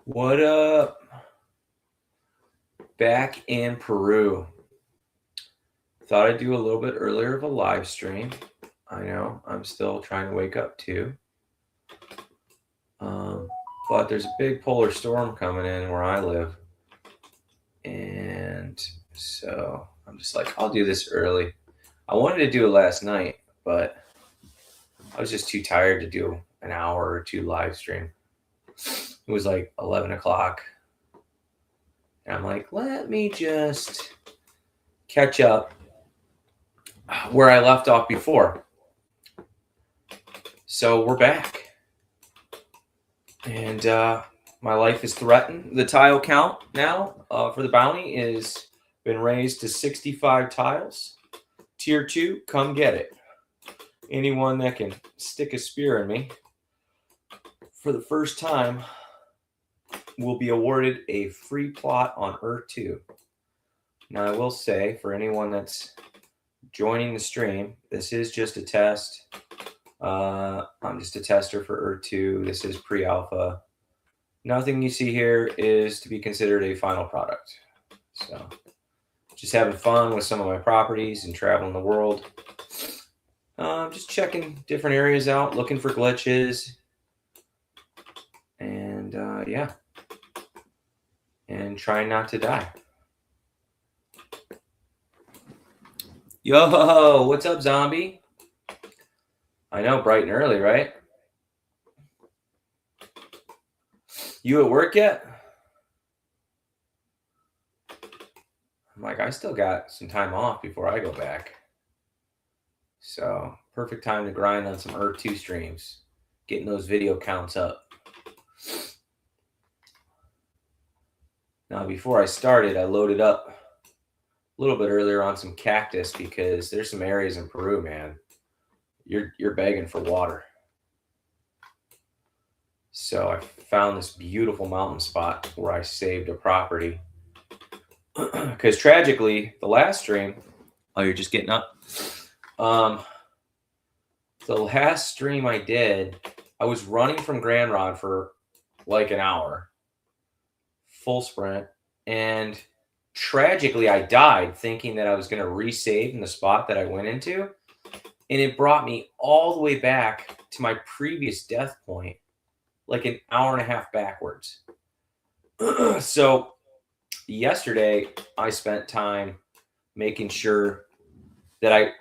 What up? Back in Peru. Thought I'd do a little bit earlier of a live stream. I know I'm still trying to wake up too. But there's a big polar storm coming in where I live. And so I'm just like, I'll do this early. I wanted to do it last night, but I was just too tired to do an hour or two live stream. It was like 11 o'clock. And I'm like, let me just catch up where I left off before. So we're back. And my life is threatened. The tile count now for the bounty is been raised to 65 tiles. Tier 2, come get it. Anyone that can stick a spear in me for the first time will be awarded a free plot on Earth 2. Now I will say, for anyone that's joining the stream, this is just a test. I'm just a tester for Earth 2. This is pre-alpha. Nothing you see here is to be considered a final product. So just having fun with some of my properties and traveling the world. Just checking different areas out, looking for glitches. And yeah. And trying not to die. Yo, what's up, zombie? I know, bright and early, right? You at work yet? I'm like, I still got some time off before I go back. So, perfect time to grind on some Earth 2 streams. Getting those video counts up. Now, before I started, I loaded up a little bit earlier on some cactus because there's some areas in Peru, man. You're begging for water. So I found this beautiful mountain spot where I saved a property. Because tragically, the last stream, oh, you're just getting up? The last stream I did, I was running from Grand Rod for like an hour, full sprint, and tragically I died thinking that I was going to resave in the spot that I went into. And it brought me all the way back to my previous death point, like an hour and a half backwards. So yesterday, I spent time making sure that I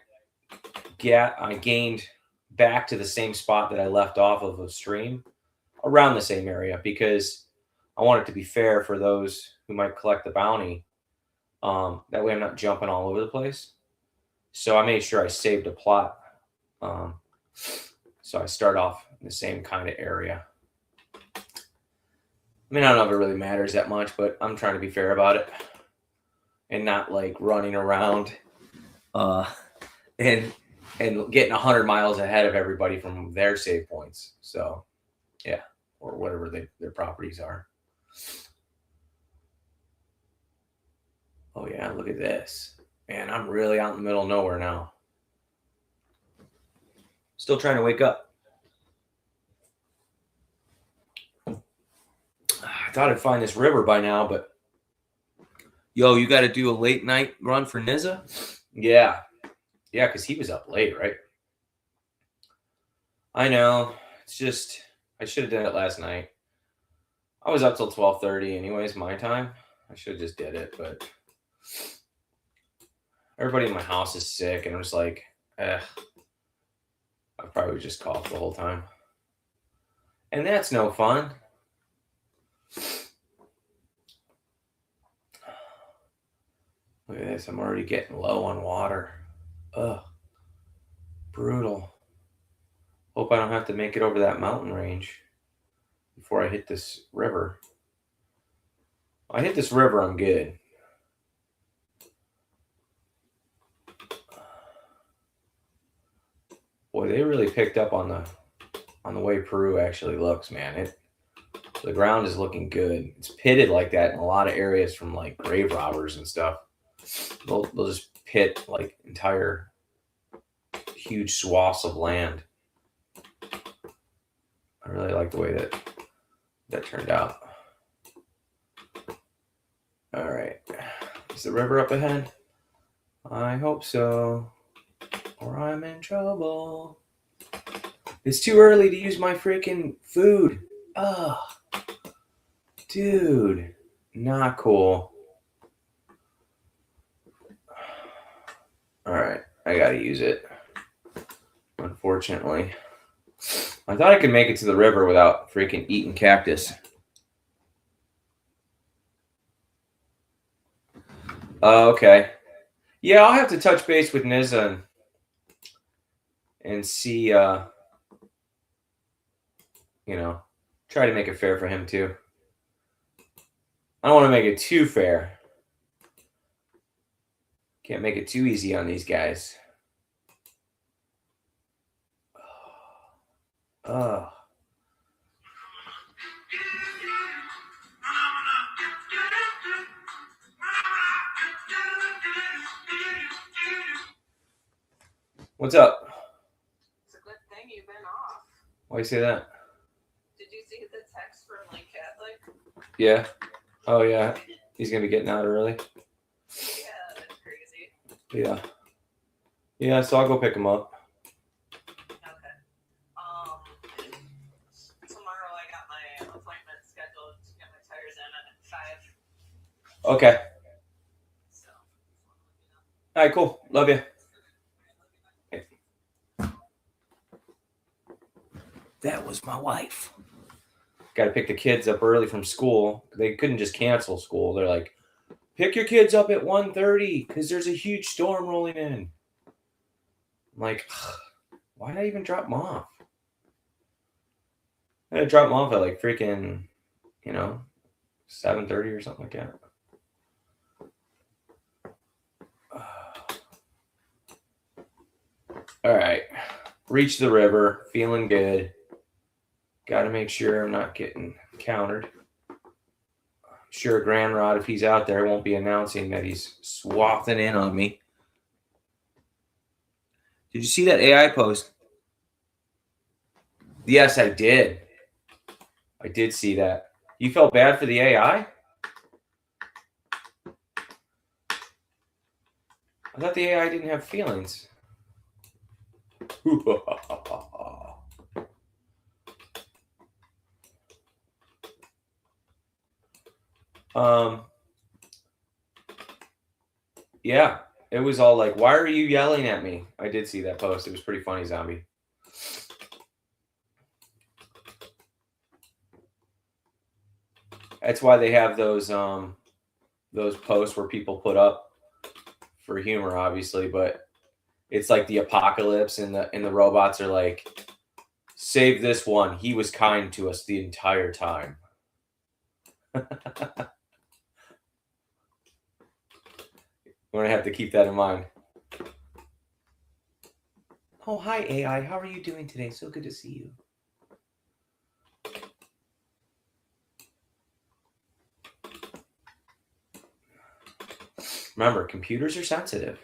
gained back to the same spot that I left off of a stream, around the same area, because I want it to be fair for those who might collect the bounty. That way I'm not jumping all over the place. So I made sure I saved a plot. So I start off in the same kind of area. I mean, I don't know if it really matters that much, but I'm trying to be fair about it and not like running around and getting 100 miles ahead of everybody from their save points. So, yeah, or whatever their properties are. Oh, yeah, look at this. Man, I'm really out in the middle of nowhere now. Still trying to wake up. I thought I'd find this river by now, but yo, you got to do a late night run for Nizza? Yeah, because he was up late, right? I know. It's just, I should have done it last night. I was up till 12:30 anyways, my time. I should have just did it, but everybody in my house is sick, and I'm just like, I probably just coughed the whole time. And that's no fun. Look at this. I'm already getting low on water. Ugh. Brutal. Hope I don't have to make it over that mountain range before I hit this river. I hit this river, I'm good. Boy, they really picked up on the way Peru actually looks, man. The ground is looking good. It's pitted like that in a lot of areas from like grave robbers and stuff. They'll just pit like entire huge swaths of land. I really like the way that turned out. Is the river up ahead? I hope so, or I'm in trouble. It's too early to use my freaking food. Ugh. Dude, not cool. Alright, I gotta use it. Unfortunately. I thought I could make it to the river without freaking eating cactus. Okay. Yeah, I'll have to touch base with Nizza and see, try to make it fair for him too. I don't want to make it too fair. Can't make it too easy on these guys. Oh. What's up? It's a good thing you've been off. Why you say that? Did you see the text from Lake Catholic? Yeah. Oh, yeah. He's going to be getting out early. Yeah, that's crazy. Yeah. Yeah, so I'll go pick him up. Okay. Tomorrow I got my appointment scheduled to get my tires in at 5. Okay. So, All right, cool. Love you. That was my wife. Got to pick the kids up early from school. They couldn't just cancel school. They're like, pick your kids up at 1:30 because there's a huge storm rolling in. I'm like, why did I even drop them off? I had to drop them off at like freaking, 7:30 or something like that. All right. Reach the river. Feeling good. Got to make sure I'm not getting countered. I'm sure Grand Rod, if he's out there, won't be announcing that he's swathing in on me. Did you see that AI post? Yes, I did. I did see that. You felt bad for the AI? I thought the AI didn't have feelings. Yeah, it was all like, why are you yelling at me? I did see that post. It was pretty funny, Zombie. That's why they have those posts where people put up for humor, obviously, but it's like the apocalypse and the robots are like, save this one. He was kind to us the entire time. We're going to have to keep that in mind. Oh, hi, AI. How are you doing today? So good to see you. Remember, computers are sensitive.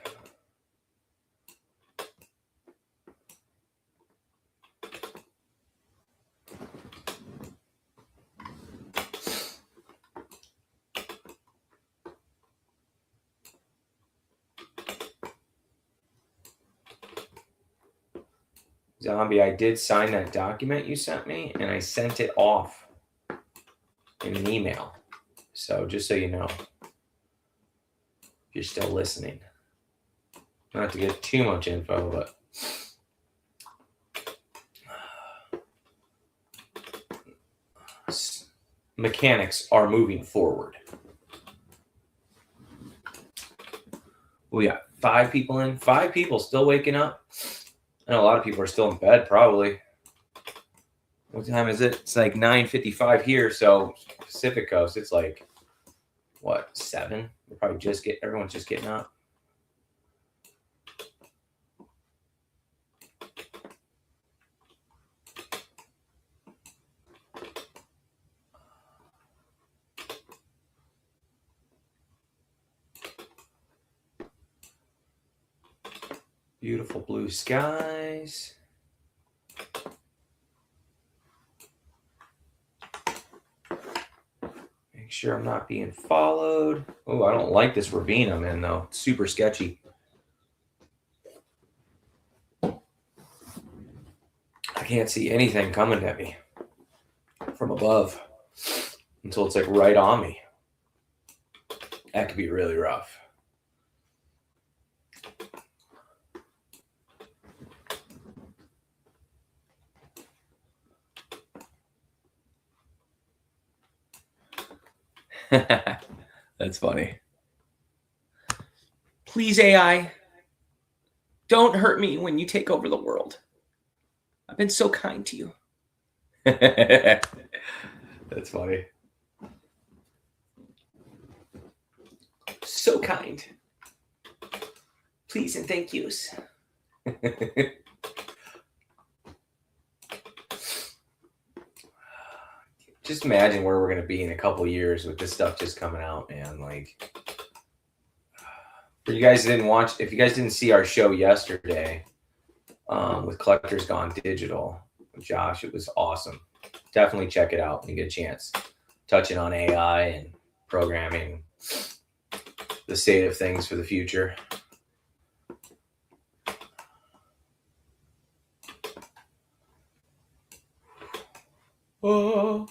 Zombie, I did sign that document you sent me, and I sent it off in an email. So just so you know, if you're still listening. Not to get too much info, but mechanics are moving forward. We got 5 people in. 5 people still waking up. I know a lot of people are still in bed, probably. What time is it? It's like 9:55 here, so Pacific Coast, it's like, what, 7? We're probably everyone's just getting up. Beautiful blue skies. Make sure I'm not being followed. Oh, I don't like this ravine I'm in, though. It's super sketchy. I can't see anything coming at me from above until it's like right on me. That could be really rough. That's funny. Please, AI, don't hurt me when you take over the world. I've been so kind to you. That's funny. So kind. Please and thank yous. Just imagine where we're going to be in a couple years with this stuff just coming out, man. Like, for you guys didn't watch, if you guys didn't see our show yesterday with Collectors Gone Digital, Josh, it was awesome. Definitely check it out when you get a chance. Touching on AI and programming, the state of things for the future. Oh.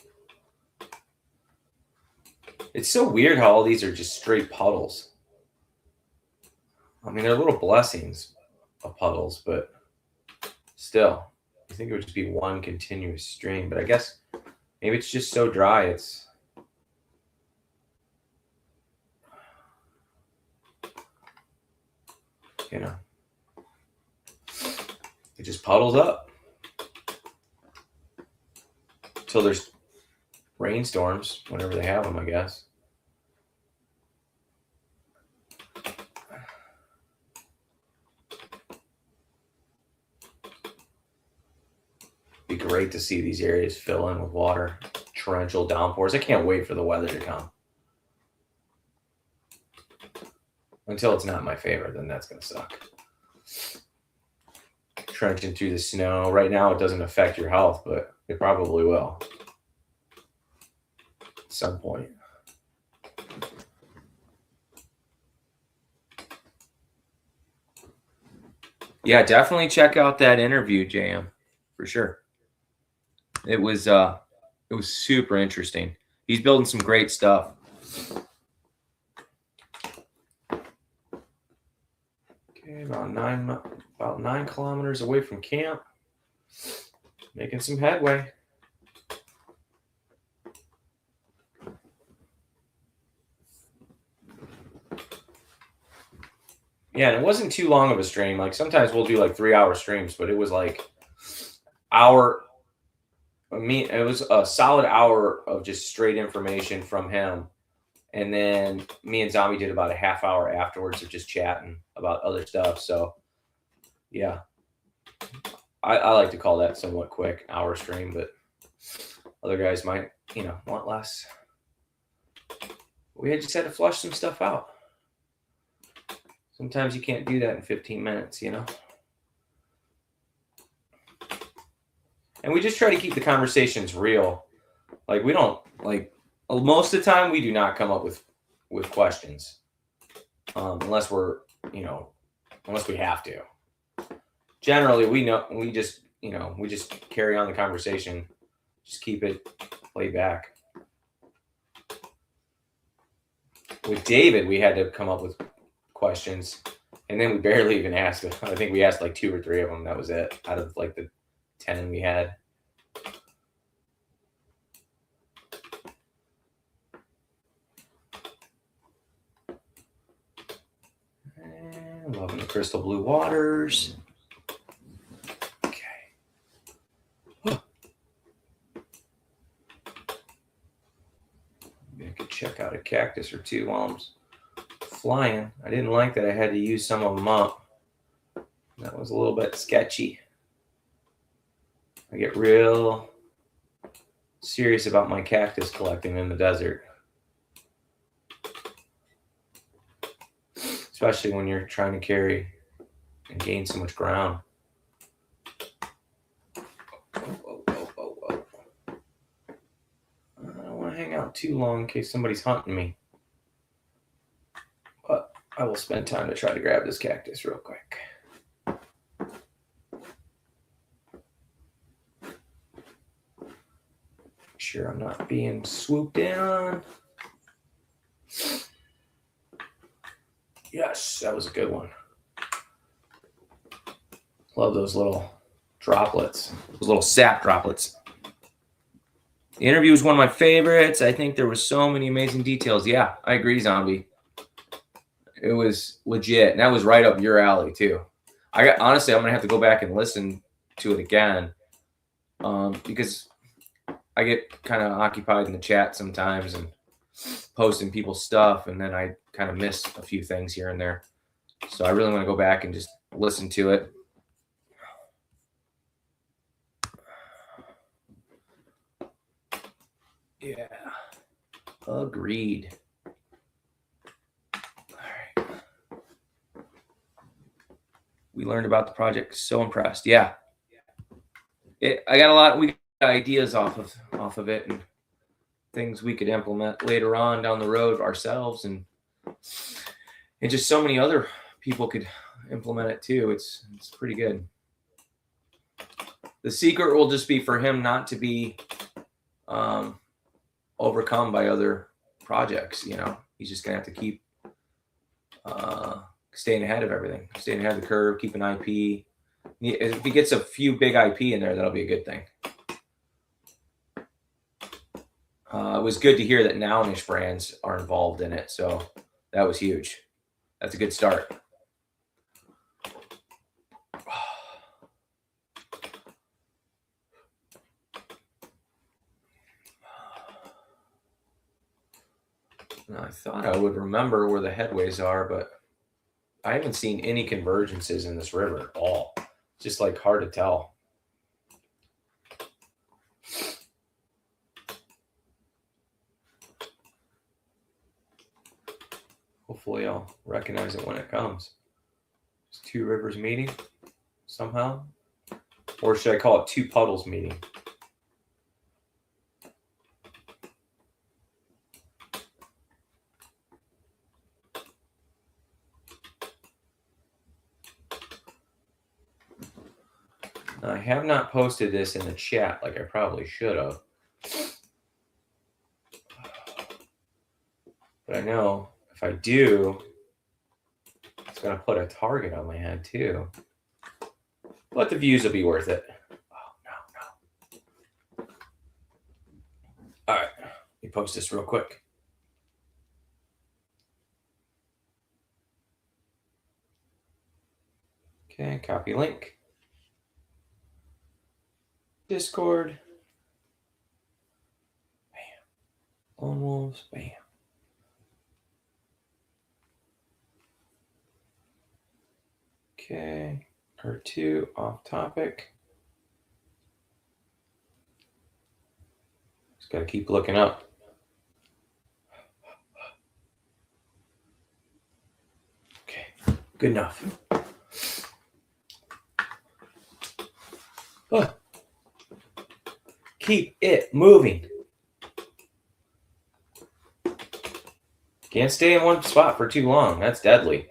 It's so weird how all these are just straight puddles. I mean, they're little blessings of puddles, but still, I think it would just be one continuous stream. But I guess maybe it's just so dry, it's... You know, it just puddles up until there's rainstorms, whenever they have them, I guess. Be great to see these areas fill in with water, torrential downpours. I can't wait for the weather to come. Until it's not my favorite, then that's going to suck. Trenching through the snow. Right now, it doesn't affect your health, but it probably will. At some point. Yeah, definitely check out that interview, JM, for sure. It was super interesting. He's building some great stuff. Okay, about 9 kilometers away from camp. Making some headway. Yeah, and it wasn't too long of a stream. Like sometimes we'll do like 3-hour streams, but it was like it was a solid hour of just straight information from him. And then me and Zombie did about a half hour afterwards of just chatting about other stuff. So yeah, I like to call that somewhat quick hour stream, but other guys might, want less. We just had to flush some stuff out. Sometimes you can't do that in 15 minutes, And we just try to keep the conversations real. Like we don't most of the time we do not come up with questions unless we're unless we have to. Generally, we just carry on the conversation, just keep it laid back. With David, we had to come up with questions, and then we barely even asked. I think we asked like 2 or 3 of them. That was it out of like the 10 we had. And loving the crystal blue waters. Okay. Maybe I could check out a cactus or two while I'm flying. I didn't like that I had to use some of them up. That was a little bit sketchy. I get real serious about my cactus collecting in the desert. Especially when you're trying to carry and gain so much ground. Whoa. I don't want to hang out too long in case somebody's hunting me. But I will spend time to try to grab this cactus real quick. Make sure I'm not being swooped in on. Yes, that was a good one. Love those little droplets, those little sap droplets. The interview was one of my favorites. I think there was so many amazing details. Yeah, I agree, Zombie. It was legit, and that was right up your alley too. Honestly, I'm gonna have to go back and listen to it again because I get kind of occupied in the chat sometimes and posting people's stuff, and then I kind of miss a few things here and there. So I really want to go back and just listen to it. Yeah, agreed. All right. We learned about the project. So impressed. Yeah. I got a lot. We got ideas off of it and things we could implement later on down the road ourselves, and just so many other people could implement it too. It's pretty good. The secret will just be for him not to be overcome by other projects. He's just gonna have to keep staying ahead of everything, staying ahead of the curve, keeping IP. If he gets a few big IP in there, that'll be a good thing. It was good to hear that Nownish brands are involved in it, so that was huge. That's a good start. Now, I thought I would remember where the headways are, but I haven't seen any convergences in this river at all. It's just like hard to tell. Hopefully I'll recognize it when it comes. It's two rivers meeting somehow. Or should I call it two puddles meeting? I have not posted this in the chat like I probably should have. But I know if I do, it's going to put a target on my head too. But the views will be worth it. Oh, no. All right. Let me post this real quick. Okay, copy link. Discord. Bam. Lone Wolves. Bam. Okay. R2 off topic. Just got to keep looking up. Okay. Good enough. Oh. Keep it moving. Can't stay in one spot for too long. That's deadly.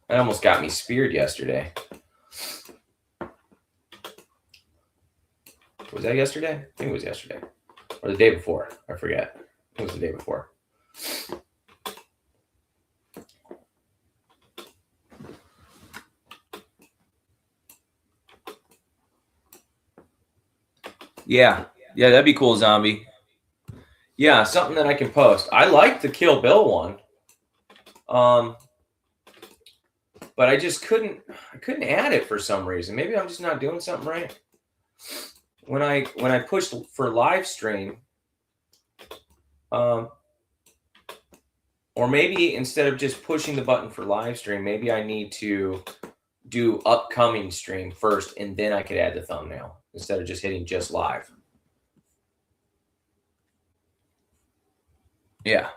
That almost got me speared yesterday. Was that yesterday? I think it was yesterday. Or the day before. I forget. It was the day before. Yeah, that'd be cool, Zombie. Yeah, something that I can post. I like the Kill Bill one. But I just couldn't add it for some reason. Maybe I'm just not doing something right. When I pushed for live stream, or maybe instead of just pushing the button for live stream, maybe I need to do upcoming stream first, and then I could add the thumbnail instead of just hitting just live. Yeah.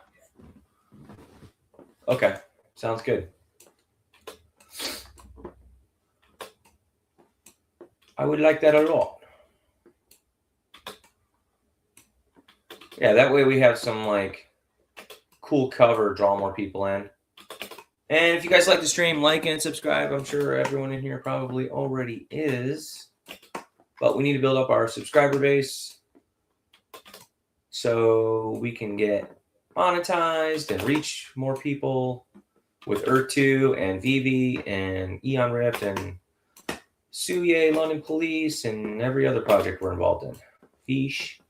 Okay. Sounds good. I would like that a lot. Yeah, that way we have some like cool cover, draw more people in. And if you guys like the stream, like and subscribe. I'm sure everyone in here probably already is. But we need to build up our subscriber base so we can get monetized and reach more people with Earth2 and Vivi and Eon Rift and Suye, London Police, and every other project we're involved in. Fish.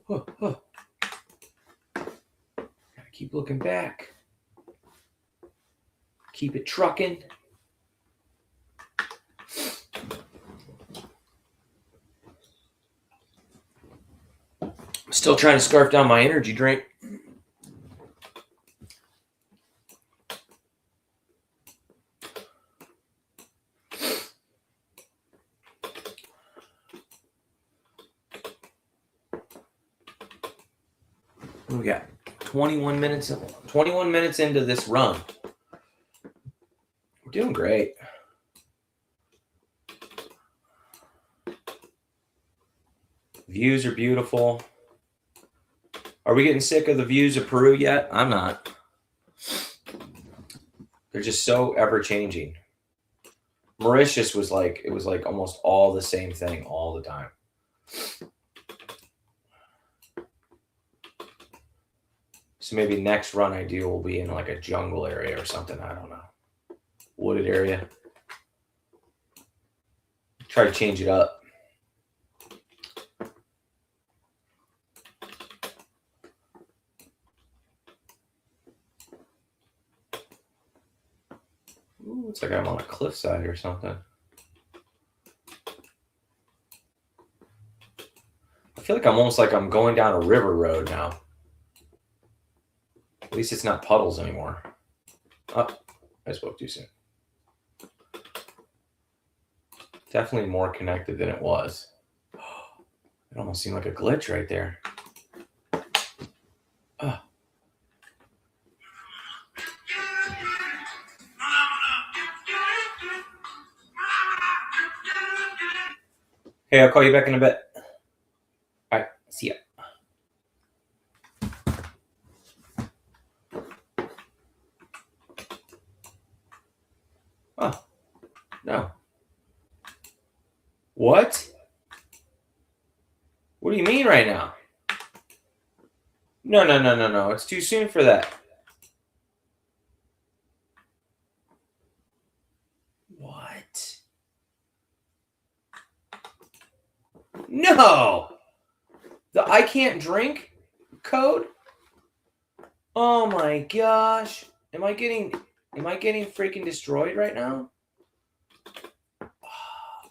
Gotta keep looking back. Keep it trucking. I'm still trying to scarf down my energy drink. We got 21 minutes into this run. We're doing great. Views are beautiful. Are we getting sick of the views of Peru yet? I'm not. They're just so ever changing. Mauritius was like, it was like almost all the same thing all the time. So maybe next run I do will be in like a jungle area or something. I don't know. Wooded area. Try to change it up. Ooh, it's like I'm on a cliffside or something. I feel like I'm almost like I'm going down a river road now. At least it's not puddles anymore. Oh, I spoke too soon. Definitely more connected than it was. It almost seemed like a glitch right there. Oh. Hey, I'll call you back in a bit. All right, see ya. Oh, no. What? What do you mean right now? No. It's too soon for that. What? No! The I can't drink code? Oh my gosh. Am I getting freaking destroyed right now?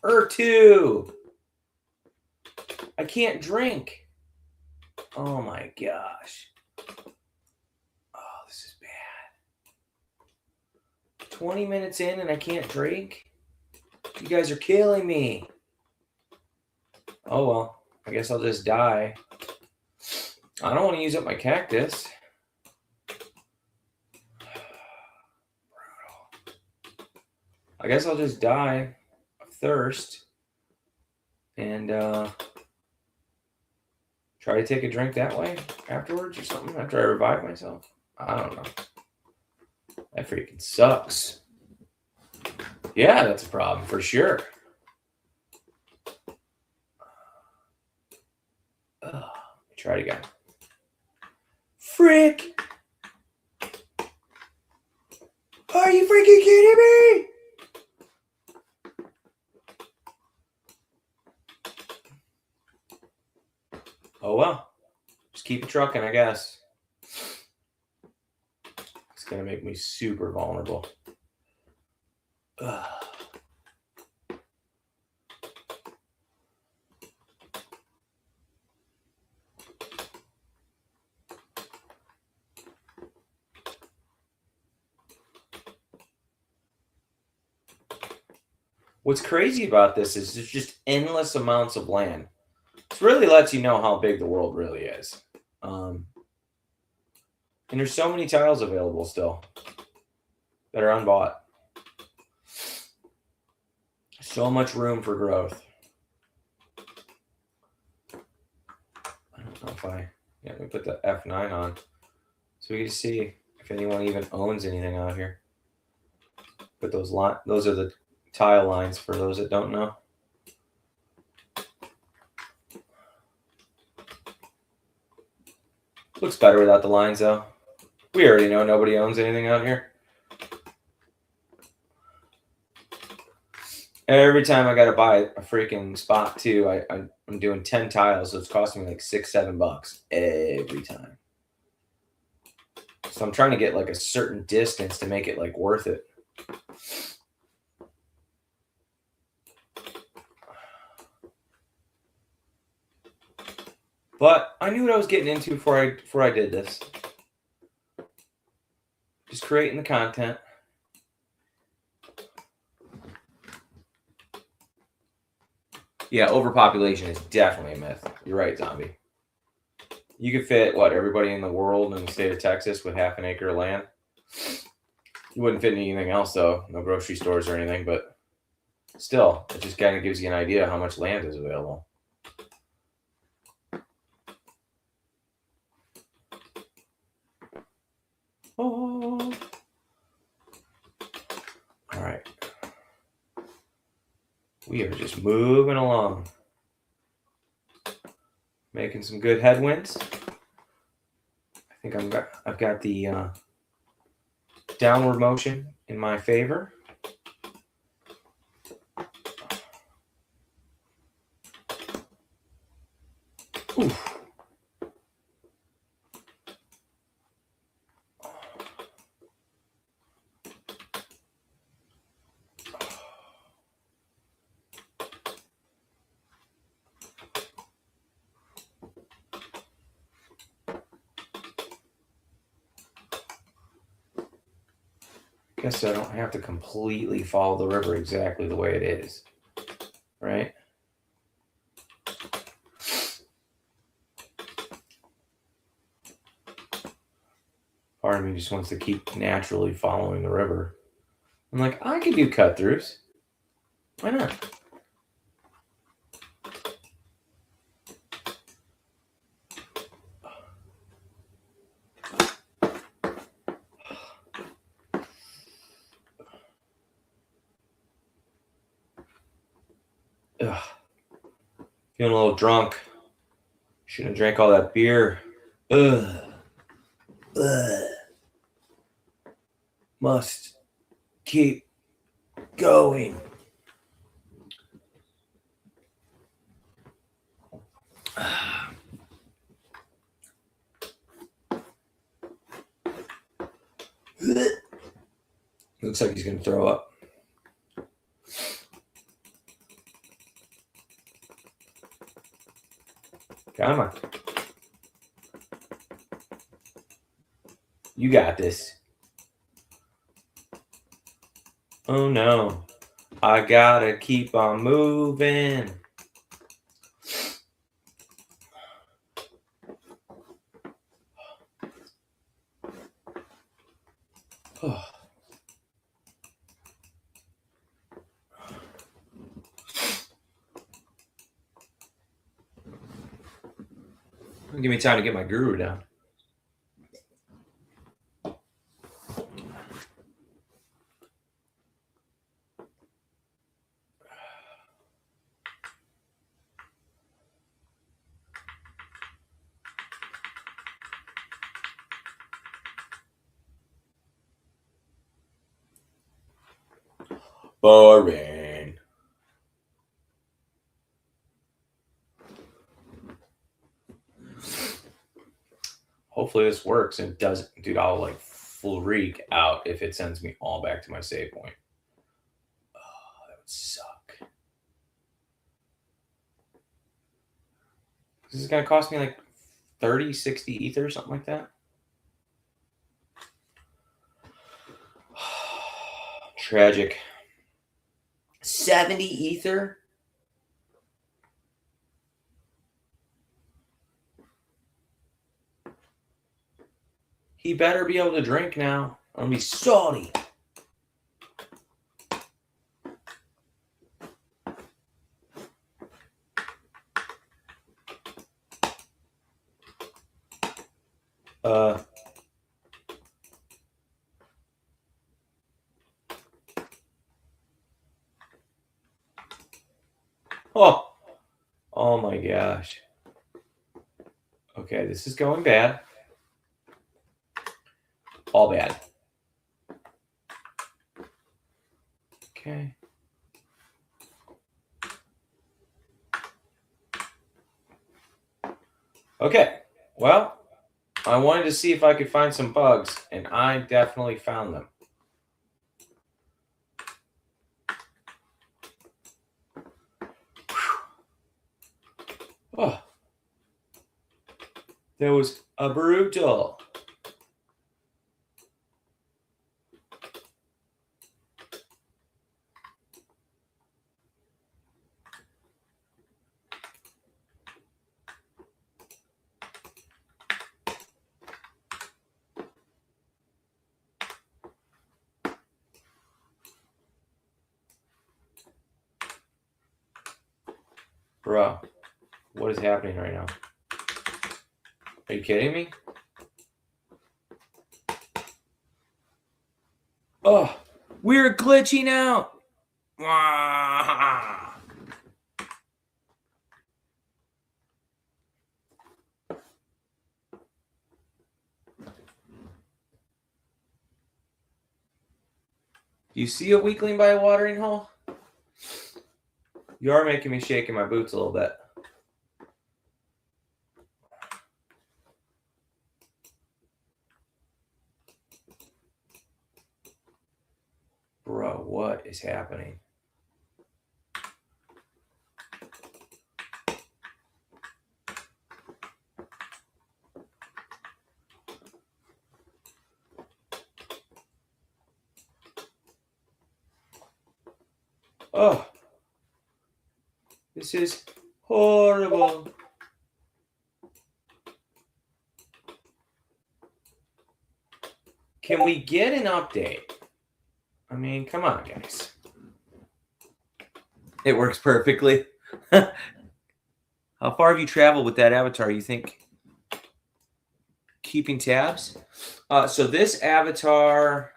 Earth2. I can't drink. Oh my gosh. Oh, this is bad. 20 minutes in and I can't drink? You guys are killing me. Oh well, I guess I'll just die. I don't want to use up my cactus. Brutal. I guess I'll just die of thirst and try to take a drink that way afterwards or something after I revive myself. I don't know. That freaking sucks. Yeah, that's a problem for sure. Try it again. Frick! Are you freaking kidding me? Oh well. Just keep it trucking, I guess. It's gonna make me super vulnerable. Ugh. What's crazy about this is there's just endless amounts of land. This really lets you know how big the world really is. And there's so many tiles available still. that are unbought. So much room for growth. I don't know if let me put the F9 on so we can see if anyone even owns anything out here. Put those those are the tile lines for those that don't know. Looks better without the lines though. We already know nobody owns anything out here. Every time I gotta buy a freaking spot too, I'm doing 10 tiles, so it's costing me like $6-7 every time. So I'm trying to get like a certain distance to make it like worth it. But I knew what I was getting into before I did this. Just creating the content. Yeah, overpopulation is definitely a myth. You're right, Zombie. You could fit, everybody in the world in the state of Texas with half an acre of land. You wouldn't fit in anything else, though. No grocery stores or anything, but still, it just kind of gives you an idea of how much land is available. Oh. All right. We are just moving along. Making some good headwinds. I think I've got the downward motion in my favor. Oof. Guess I don't have to completely follow the river exactly the way it is, right? Part of me just wants to keep naturally following the river. I'm like, I could do cut throughs. Why not? Ugh. Feeling a little drunk. Shouldn't have drank all that beer. Ugh. Ugh. Must keep going. Looks like he's going to throw up. Come on. You got this. Oh no. I gotta keep on moving. Oh. Give me time to get my guru down. Boring. Hopefully this works and it doesn't. Dude, I'll like freak out if it sends me all back to my save point. Oh, that would suck. This is going to cost me like 30, 60 ether or something like that. Tragic. 70 ether? He better be able to drink now. I'm going to be salty. Oh my gosh. Okay, this is going bad. All bad. Okay. Okay, well, I wanted to see if I could find some bugs, and I definitely found them. Oh, that was a brutal. Bro, what is happening right now? Are you kidding me? Oh, we're glitching out. Do you see a weakling by a watering hole? You are making me shake in my boots a little bit. Bro, what is happening? Oh, this is horrible. Can we get an update? I mean, come on, guys. It works perfectly. How far have you traveled with that avatar? You think keeping tabs? So this avatar,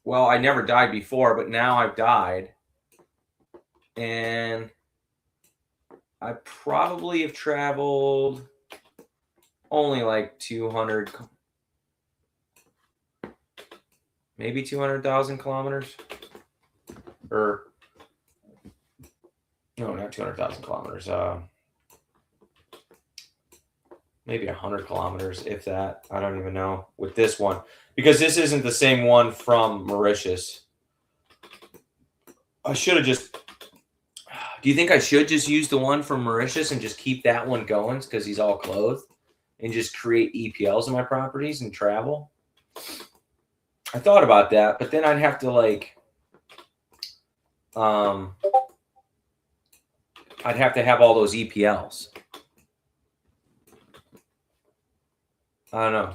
well, I never died before, but now I've died. And I probably have traveled only like 200, maybe 200,000 kilometers. Or, no, not 200,000 kilometers. Maybe 100 kilometers, if that. I don't even know with this one. Because this isn't the same one from Mauritius. I should have just... Do you think I should just use the one from Mauritius and just keep that one going because he's all clothed? And just create EPLs in my properties and travel? I thought about that, but then I'd have to like... I'd have to have all those EPLs. I don't know.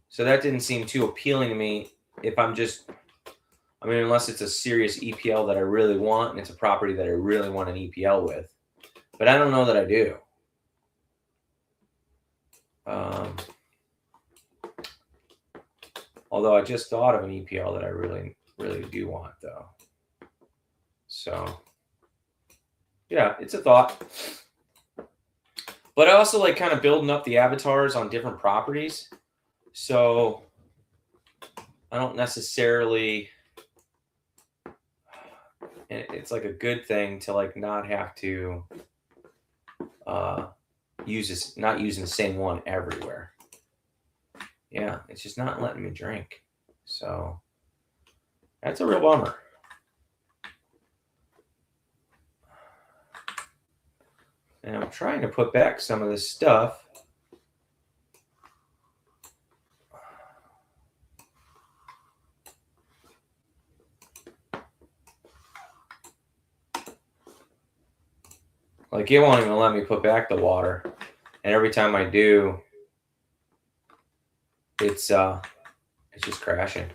So that didn't seem too appealing to me if I'm just... I mean, unless it's a serious EPL that I really want and it's a property that I really want an EPL with. But I don't know that I do. Although I just thought of an EPL that I really, really do want, though. So, yeah, it's a thought. But I also like kind of building up the avatars on different properties. So, I don't necessarily... And it's like a good thing to like not have to use this, not using the same one everywhere. Yeah, it's just not letting me drink. So that's a real bummer. And I'm trying to put back some of this stuff. Like it won't even let me put back the water. And every time I do, it's just crashing.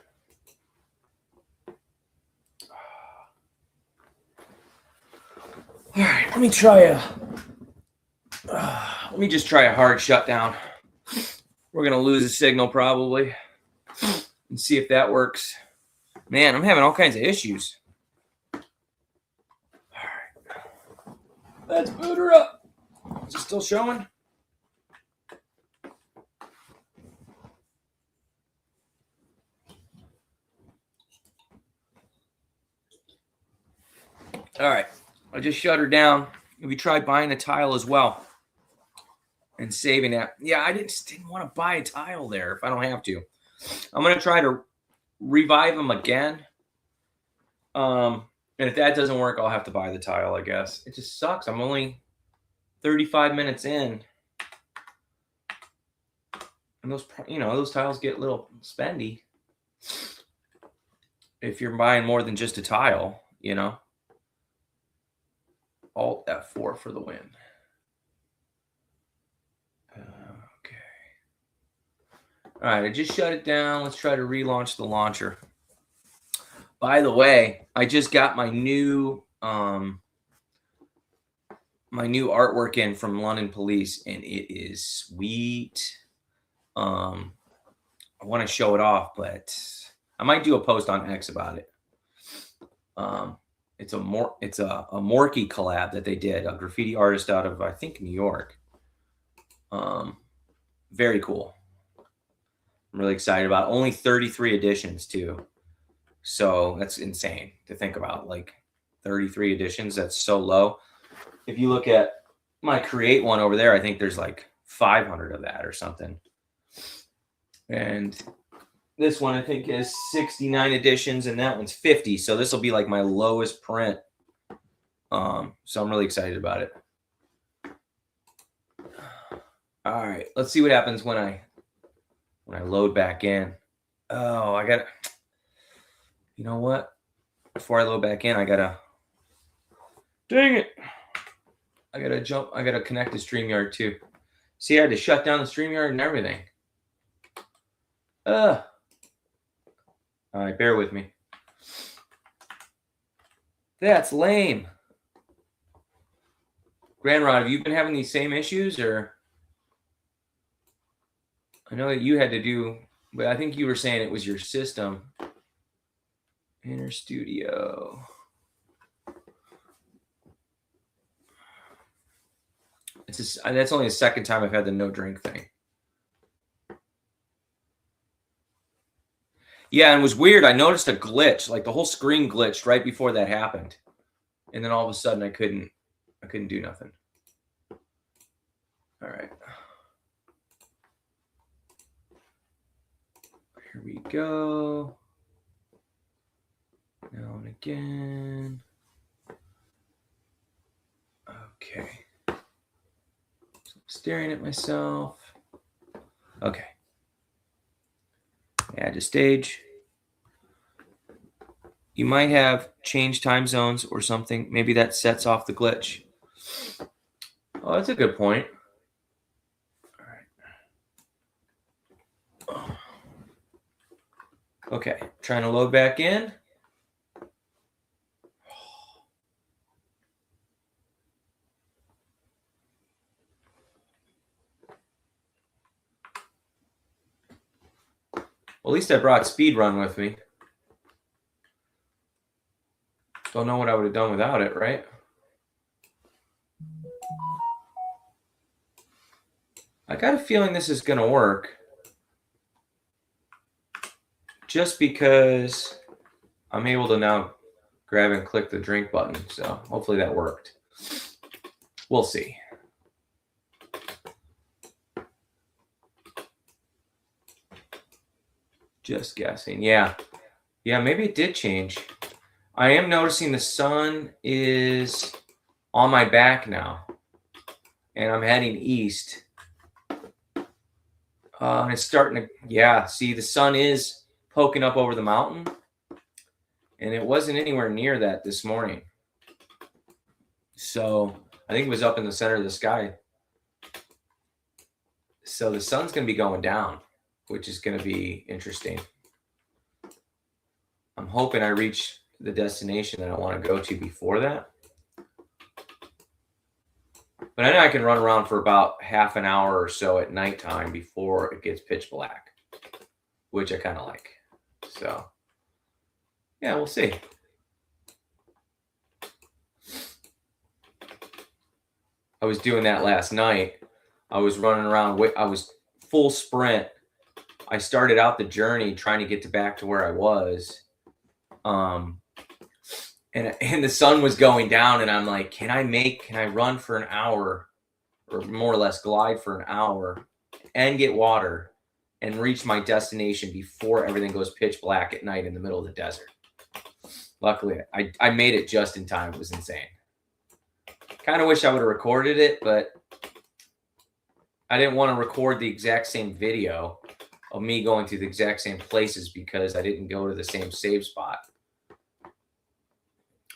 All right, let me try Let me just try a hard shutdown. We're going to lose a signal probably and see if that works. Man, I'm having all kinds of issues. All right. Let's boot her up. Is it still showing? All right. I just shut her down. We tried buying a tile as well and saving that. Yeah, I just didn't want to buy a tile there if I don't have to. I'm going to try to revive them again. And if that doesn't work, I'll have to buy the tile, I guess. It just sucks. I'm only 35 minutes in. And those tiles get a little spendy if you're buying more than just a tile, Alt F4 for the win. Okay. All right, I just shut it down. Let's try to relaunch the launcher. By the way, I just got my new artwork in from London Police, and it is sweet. I want to show it off, but I might do a post on X about it. It's a Morky collab that they did, a graffiti artist out of, I think, New York. Very cool. I'm really excited about it. Only 33 editions too. So that's insane to think about. Like 33 editions, that's so low. If you look at my Create one over there, I think there's like 500 of that or something. And this one I think is 69 editions, and that one's 50. So this will be like my lowest print. So I'm really excited about it. All right, let's see what happens when I load back in. Oh, I gotta. You know what? Before I load back in, I gotta. Dang it! I gotta connect to StreamYard too. See, I had to shut down the StreamYard and everything. All right, bear with me. That's lame. Grandrod, have you been having these same issues, or? I know that you had to do, but I think you were saying it was your system. Inner Studio. That's only the second time I've had the no drink thing. Yeah, and it was weird. I noticed a glitch, like the whole screen glitched right before that happened. And then all of a sudden I couldn't do nothing. All right. Here we go. Now and again. Okay. So I'm staring at myself. Okay. Add to stage. You might have changed time zones or something. Maybe that sets off the glitch. Oh, that's a good point. All right. Okay, trying to load back in. Well, at least I brought Speedrun with me. Don't know what I would have done without it, right? I got a feeling this is going to work. Just because I'm able to now grab and click the drink button. So hopefully that worked. We'll see. Just guessing. Yeah, maybe it did change. I am noticing the sun is on my back now. And I'm heading east. And it's starting to, see, the sun is poking up over the mountain. And it wasn't anywhere near that this morning. So I think it was up in the center of the sky. So the sun's going to be going down, which is going to be interesting. I'm hoping I reach the destination that I want to go to before that. But I know I can run around for about half an hour or so at nighttime before it gets pitch black, which I kind of like. So, yeah, we'll see. I was doing that last night. I was running around. I was full sprint. I started out the journey trying to get back to where I was. And the sun was going down, and I'm like, can I run for an hour, or more or less glide for an hour and get water and reach my destination before everything goes pitch black at night in the middle of the desert? Luckily, I made it just in time. It was insane. Kind of wish I would have recorded it, but I didn't want to record the exact same video of me going to the exact same places because I didn't go to the same save spot.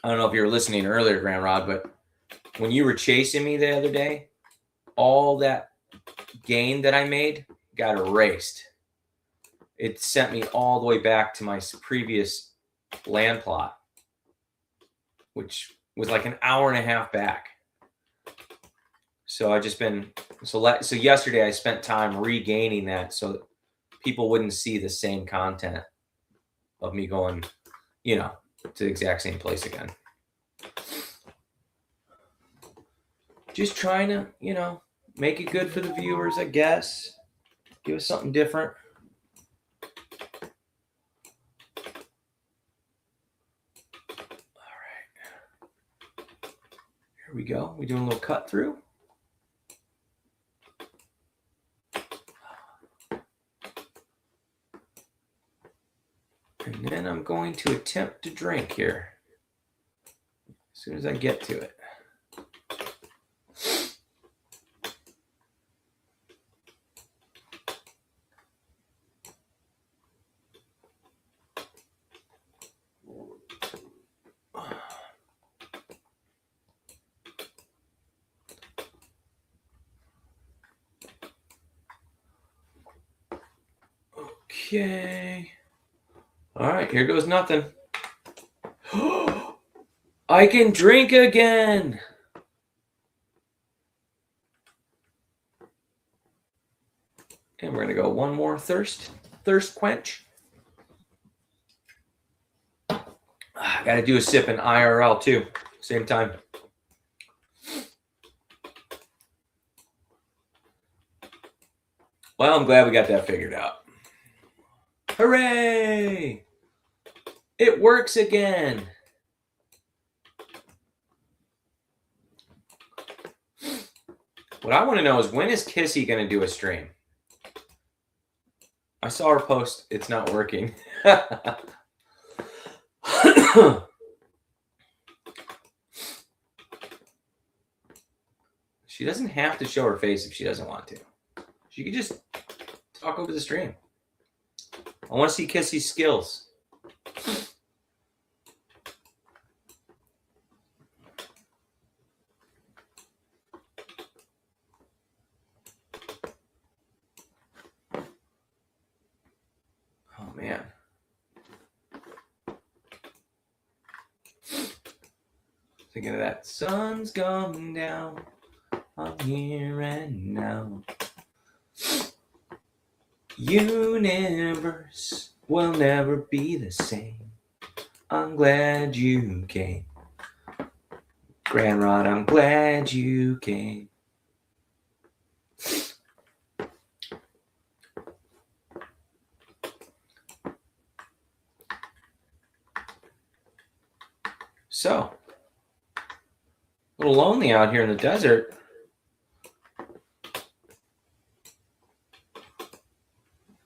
I don't know if you were listening earlier, Grand Rod, but when you were chasing me the other day, all that gain that I made got erased. It sent me all the way back to my previous land plot, which was like an hour and a half back. So I just been so yesterday I spent time regaining that so people wouldn't see the same content of me going, to the exact same place again. Just trying to, make it good for the viewers, I guess. Give us something different. All right. Here we go. We're doing a little cut through. And then I'm going to attempt to drink here as soon as I get to it. Okay. All right, here goes nothing. I can drink again. And we're going to go one more thirst quench. Got to do a sip in IRL too, same time. Well, I'm glad we got that figured out. Hooray! It works again. What I want to know is, when is Kissy going to do a stream? I saw her post, it's not working. She doesn't have to show her face if she doesn't want to. She could just talk over the stream. I want to see Kissy's skills. Oh, man. Thinking of that. Sun's going down. I'm here and now. Universe will never be the same. I'm glad you came. Grand Rod, I'm glad you came. So, a little lonely out here in the desert.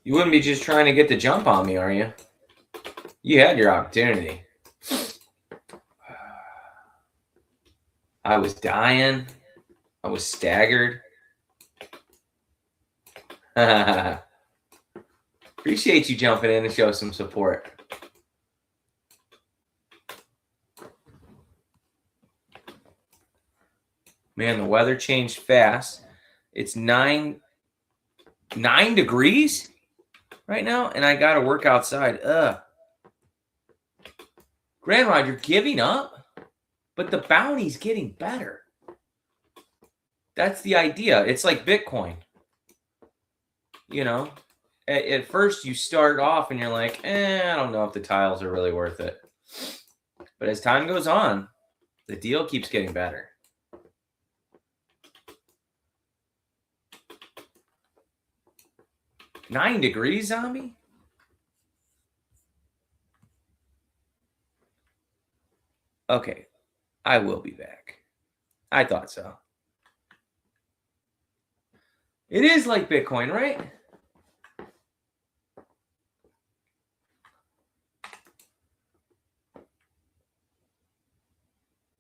You wouldn't be just trying to get the jump on me, are you? You had your opportunity. I was dying. I was staggered. Appreciate you jumping in to show some support. Man, the weather changed fast. It's 9 degrees right now, and I got to work outside. Grand Rod, you're giving up, but the bounty's getting better. That's the idea. It's like Bitcoin. You know, at first you start off and you're like, I don't know if the tiles are really worth it. But as time goes on, the deal keeps getting better. $9 degrees, zombie? Okay, I will be back. I thought so. It is like Bitcoin, right?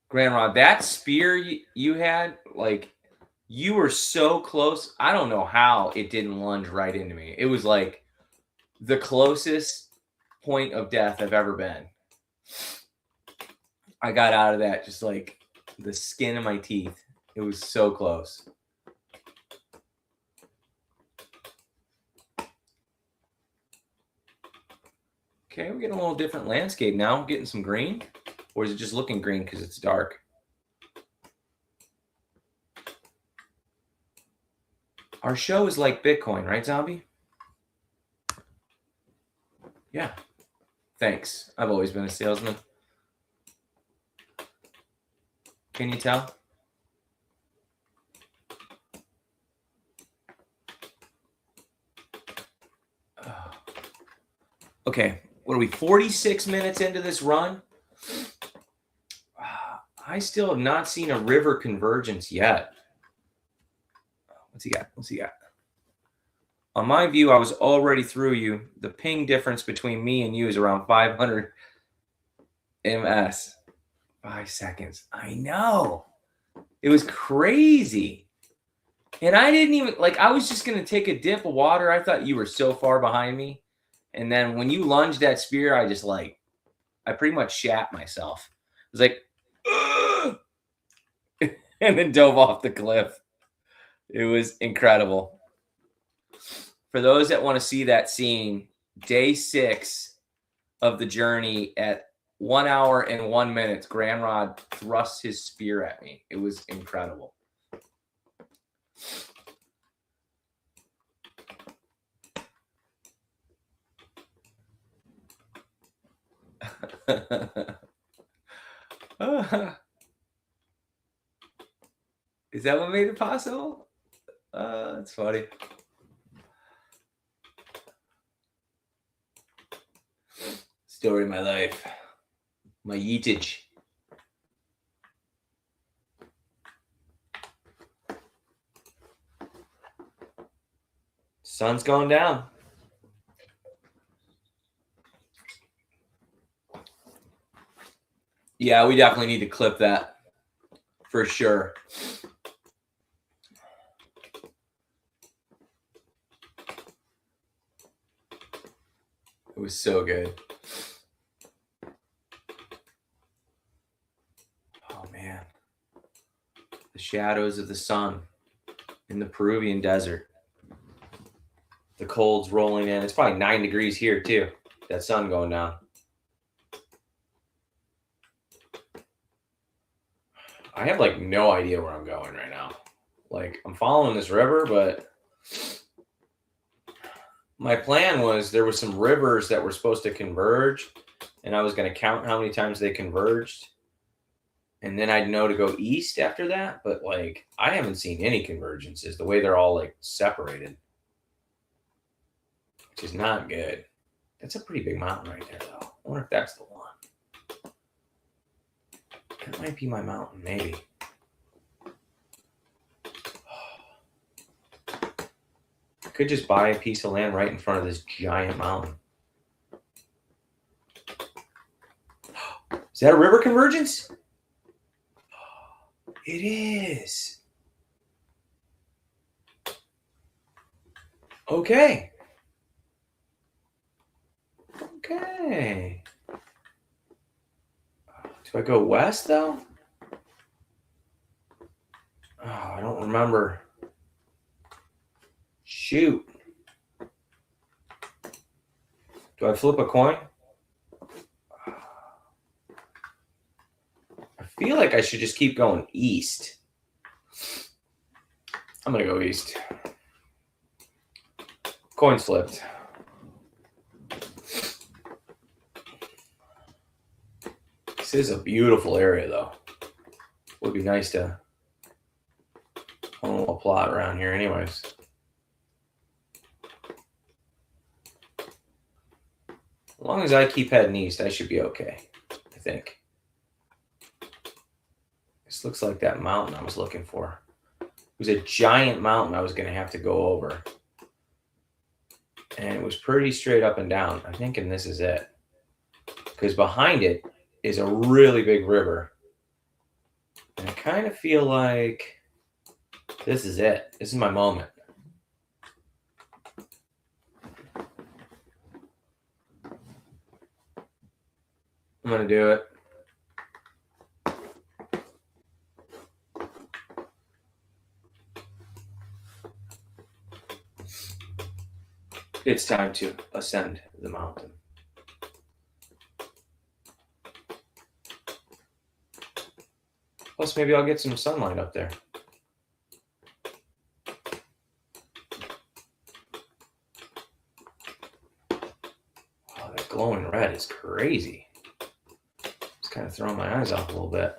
Grand Rod, that spear you had, like, you were so close. I don't know how it didn't lunge right into me. It was like the closest point of death I've ever been. I got out of that just like the skin of my teeth. It was so close. Okay, we're getting a little different landscape now. I'm getting some green. Or is it just looking green because it's dark? Our show is like Bitcoin, right, Zombie? Yeah. Thanks. I've always been a salesman. Can you tell? Okay, what are we, 46 minutes into this run? I still have not seen a river convergence yet. What's he got? What's he got? On my view, I was already through you. The ping difference between me and you is around 500 ms. 5 seconds. I know. It was crazy. And I didn't even, like, I was just going to take a dip of water. I thought you were so far behind me. And then when you lunged that spear, I just, like, I pretty much shat myself. It was like, and then dove off the cliff. It was incredible. For those that want to see that scene, day 6 of the journey at 1 hour and 1 minute, Grand Rod thrusts his spear at me. It was incredible. Is that what made it possible? That's funny. Story of my life. My yeetage. Sun's going down. Yeah, we definitely need to clip that for sure. It was so good. Oh, man. The shadows of the sun in the Peruvian desert. The cold's rolling in. It's probably 9 degrees here, too. That sun going down. I have, like, no idea where I'm going right now. Like, I'm following this river, but my plan was there were some rivers that were supposed to converge, and I was going to count how many times they converged, and then I'd know to go east after that. But, like, I haven't seen any convergences, the way they're all, like, separated, which is not good. That's a pretty big mountain right there, though. I wonder if that's the one. That might be my mountain, maybe. I could just buy a piece of land right in front of this giant mountain. Is that a river convergence? It is. Okay. Okay. Do I go west, though? Oh, I don't remember. Shoot. Do I flip a coin? I feel like I should just keep going east. I'm gonna go east. Coins flipped. This is a beautiful area, though. Would be nice to own a little plot around here, anyways. As long as I keep heading east, I should be okay, I think. This looks like that mountain I was looking for. It was a giant mountain I was going to have to go over. And it was pretty straight up and down. I'm thinking this is it. Because behind it is a really big river. And I kind of feel like this is it. This is my moment. I'm going to do it. It's time to ascend the mountain. Plus, maybe I'll get some sunlight up there. Oh, that glowing red is crazy. It's kind of throwing my eyes off a little bit.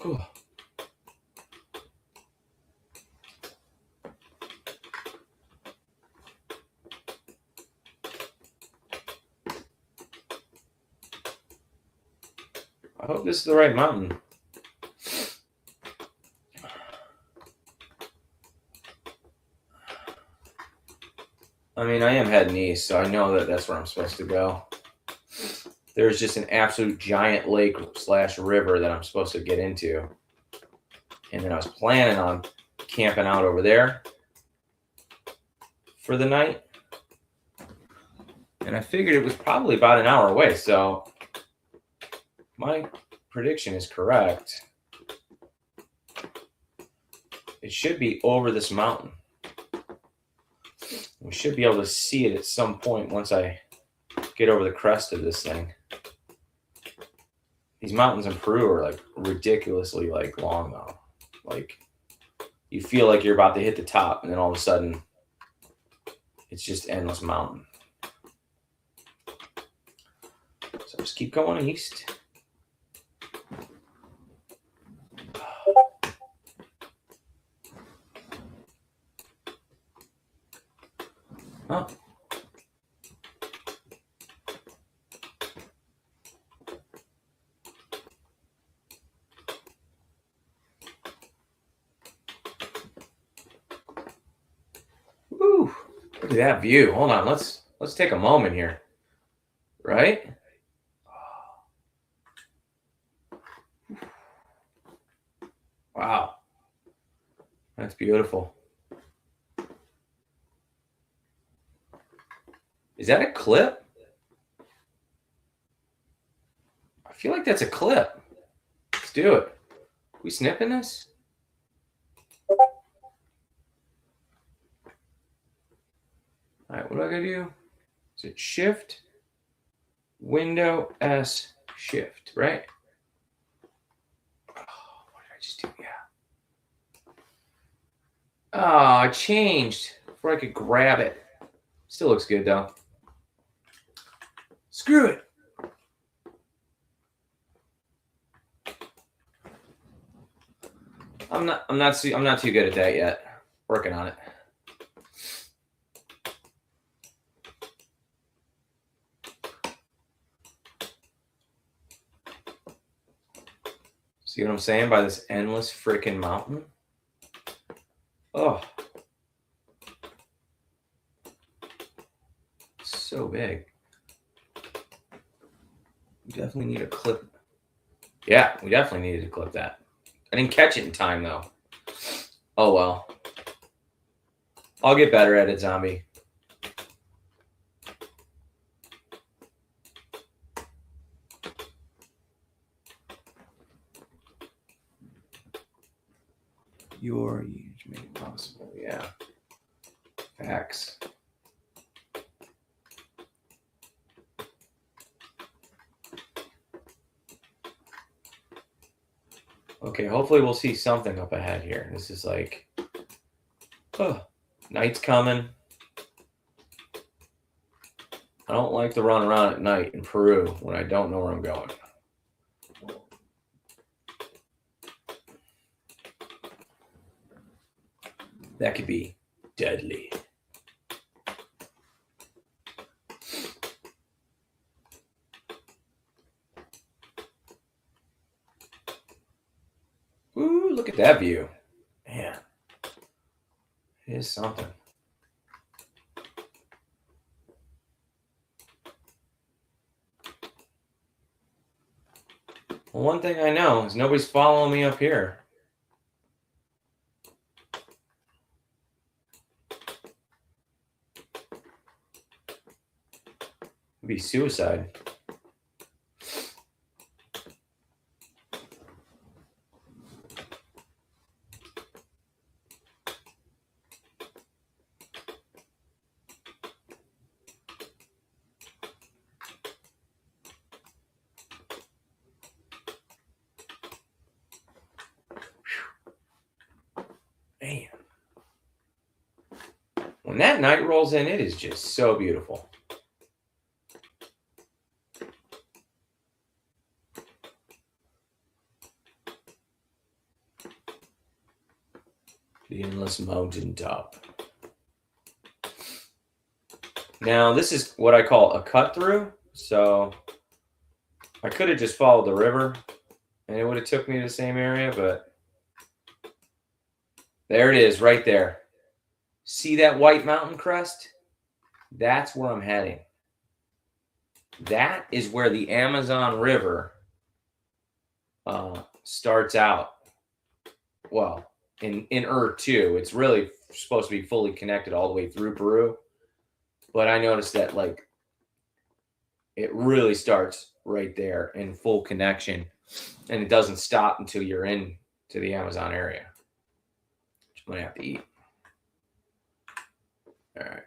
Ooh. I hope this is the right mountain. I mean, I am heading east, so I know that that's where I'm supposed to go. There's just an absolute giant lake / river that I'm supposed to get into. And then I was planning on camping out over there for the night. And I figured it was probably about an hour away, so my prediction is correct. It should be over this mountain. We should be able to see it at some point once I get over the crest of this thing. These mountains in Peru are like ridiculously like long though. Like you feel like you're about to hit the top and then all of a sudden it's just endless mountain. So just keep going east. Huh. Woo! Look at that view. Hold on, let's take a moment here. Right? Wow. That's beautiful. Is that a clip? I feel like that's a clip. Let's do it. We snipping this? All right, what do I gotta do? Is it Shift, Window, S, Shift, right? Oh, what did I just do? Yeah. Oh, it changed before I could grab it. Still looks good though. Screw it. I'm not too good at that yet. Working on it. See what I'm saying by this endless freaking mountain? Oh. So big. We definitely need a clip. Yeah, we definitely needed to clip that. I didn't catch it in time, though. Oh, well. I'll get better at it, zombie. Your huge made it possible. Yeah. Facts. Okay, hopefully we'll see something up ahead here. This is like, oh, night's coming. I don't like to run around at night in Peru when I don't know where I'm going. That could be deadly. Ooh, look at that view. Man, it is something. Well, one thing I know is nobody's following me up here. It'd be suicide. Man. When that night rolls in, it is just so beautiful. The endless mountaintop. Now, this is what I call a cut through. So I could have just followed the river and it would have took me to the same area, but there it is right there. See that white mountain crest? That's where I'm heading. That is where the Amazon River starts out. Well, in Earth too. It's really supposed to be fully connected all the way through Peru. But I noticed that like it really starts right there in full connection. And it doesn't stop until you're into the Amazon area. Which I'm gonna have to eat. All right.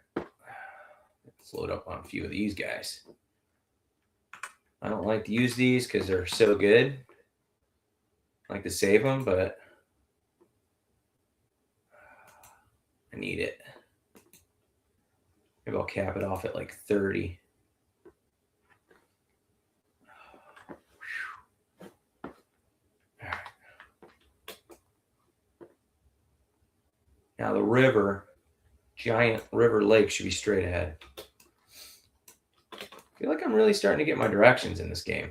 Let's load up on a few of these guys. I don't like to use these because they're so good. I like to save them, but I need it. Maybe I'll cap it off at like 30. All right. Now the river, giant river lake, should be straight ahead. I feel like I'm really starting to get my directions in this game.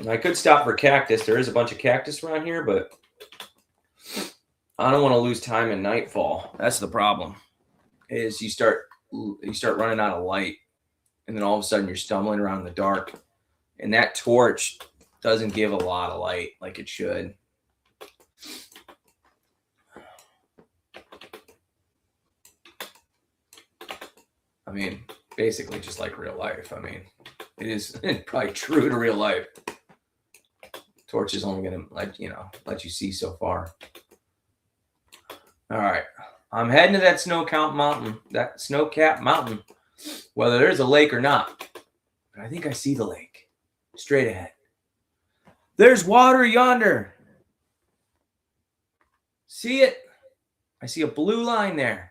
I could stop for cactus. There is a bunch of cactus around here, but I don't want to lose time in nightfall. That's the problem. Is you start running out of light, and then all of a sudden you're stumbling around in the dark, and that torch doesn't give a lot of light like it should. I mean, basically just like real life. I mean, it is probably true to real life. Torch is only going to let you see so far. All right. I'm heading to that snow-capped mountain, whether there's a lake or not. But I think I see the lake straight ahead. There's water yonder. See it? I see a blue line there.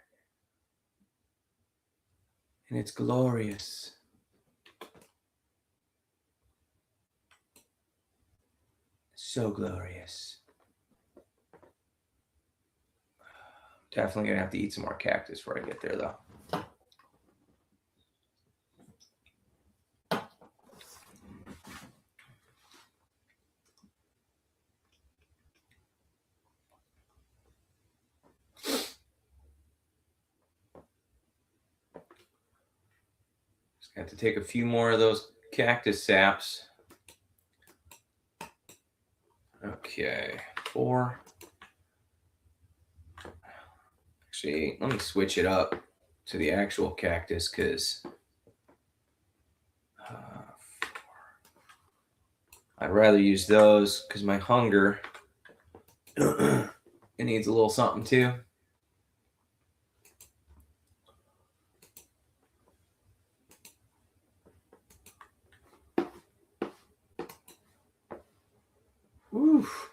And it's glorious. So glorious. Definitely going to have to eat some more cactus before I get there, though. Just have to take a few more of those cactus saps. Okay, 4. Actually, let me switch it up to the actual cactus because I'd rather use those because my hunger, it needs a little something too. Oof.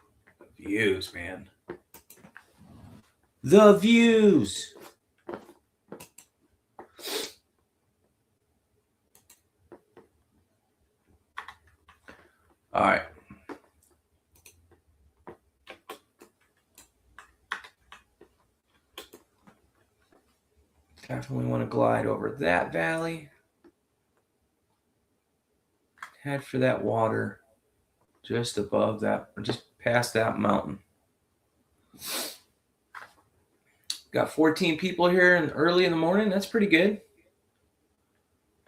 Views, man. The views. All right. Definitely want to glide over that valley. Head for that water just above that, or just past that mountain. Got 14 people here and early in the morning. That's pretty good.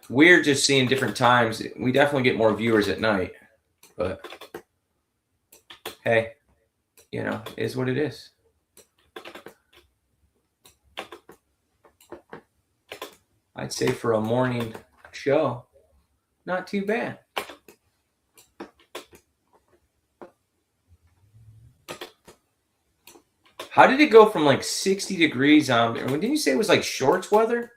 We're just seeing different times. We definitely get more viewers at night, but hey, you know, it is what it is. I'd say for a morning show, not too bad. How did it go from like 60 degrees on? Didn't you say it was like shorts weather?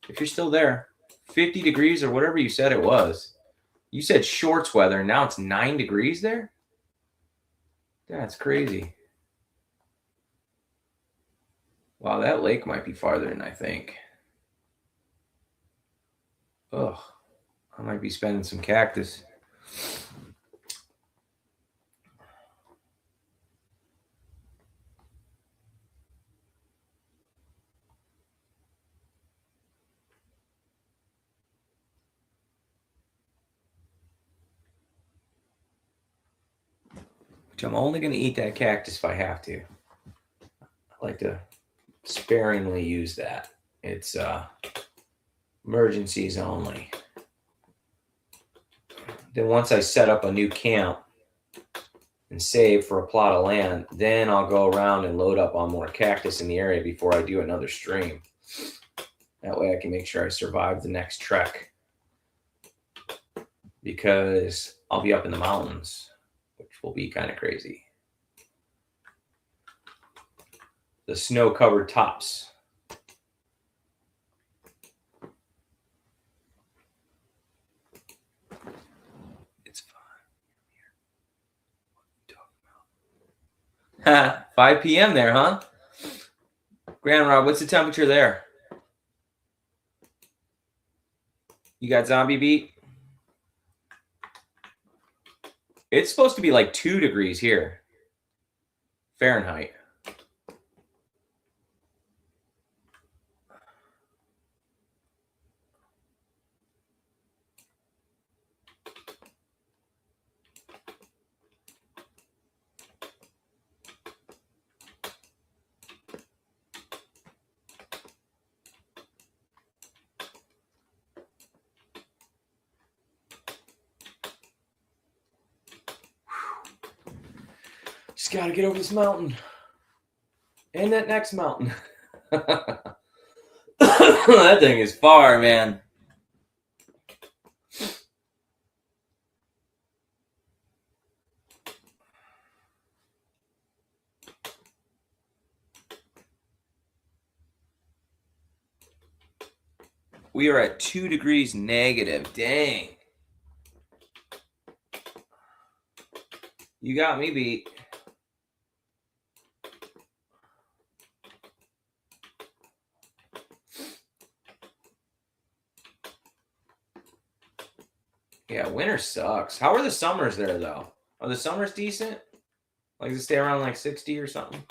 If you're still there, 50 degrees or whatever you said it was. You said shorts weather, and now it's 9 degrees there? That's crazy. Wow, that lake might be farther than I think. Ugh, I might be spending some cactus. Which I'm only going to eat that cactus if I have to. I like to sparingly use that. It's emergencies only. Then once I set up a new camp and save for a plot of land, then I'll go around and load up on more cactus in the area before I do another stream. That way I can make sure I survive the next trek, because I'll be up in the mountains, which will be kind of crazy. The snow-covered tops. It's fine. 5 p.m. there, huh? Grand Rob, what's the temperature there? You got zombie beat? It's supposed to be like 2 degrees here. Fahrenheit. Just got to get over this mountain. And that next mountain. That thing is far, man. We are at 2 degrees negative. Dang. You got me beat. Yeah, winter sucks. How are the summers there, though? Are the summers decent? Like, does it stay around like 60 or something?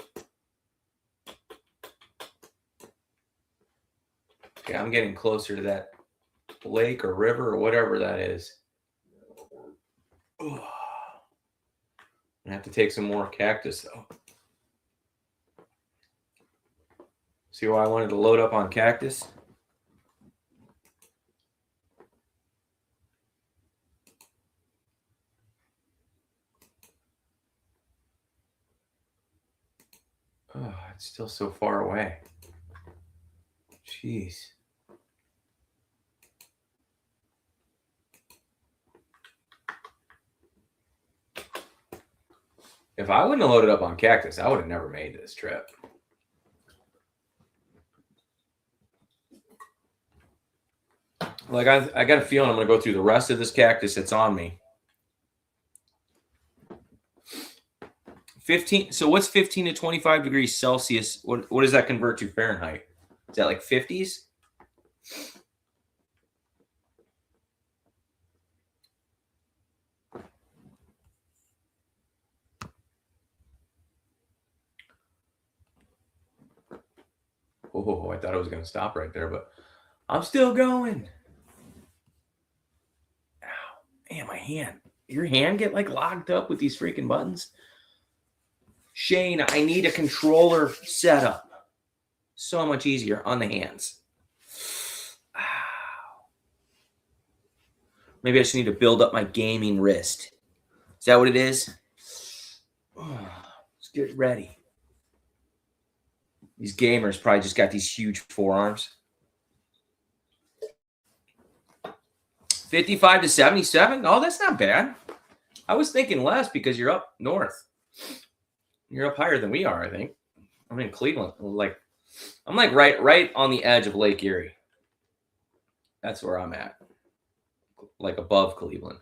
Okay, I'm getting closer to that lake or river or whatever that is. Oh. I have to take some more cactus, though. See why I wanted to load up on cactus? Oh, it's still so far away. Jeez. If I wouldn't have loaded up on cactus, I would have never made this trip. Like, I got a feeling I'm going to go through the rest of this cactus that's on me 15. So what's 15 to 25 degrees Celsius? What does that convert to Fahrenheit? Is that like 50s? Oh, I thought I was going to stop right there, but I'm still going. Ow. Man, my hand. Your hand get like locked up with these freaking buttons? Shane, I need a controller setup. So much easier on the hands. Maybe I just need to build up my gaming wrist. Is that what it is? Let's get ready. These gamers probably just got these huge forearms. 55 to 77? Oh, that's not bad. I was thinking less because you're up north. You're up higher than we are, I think. I'm in Cleveland. I'm like right on the edge of Lake Erie. That's where I'm at. Like above Cleveland.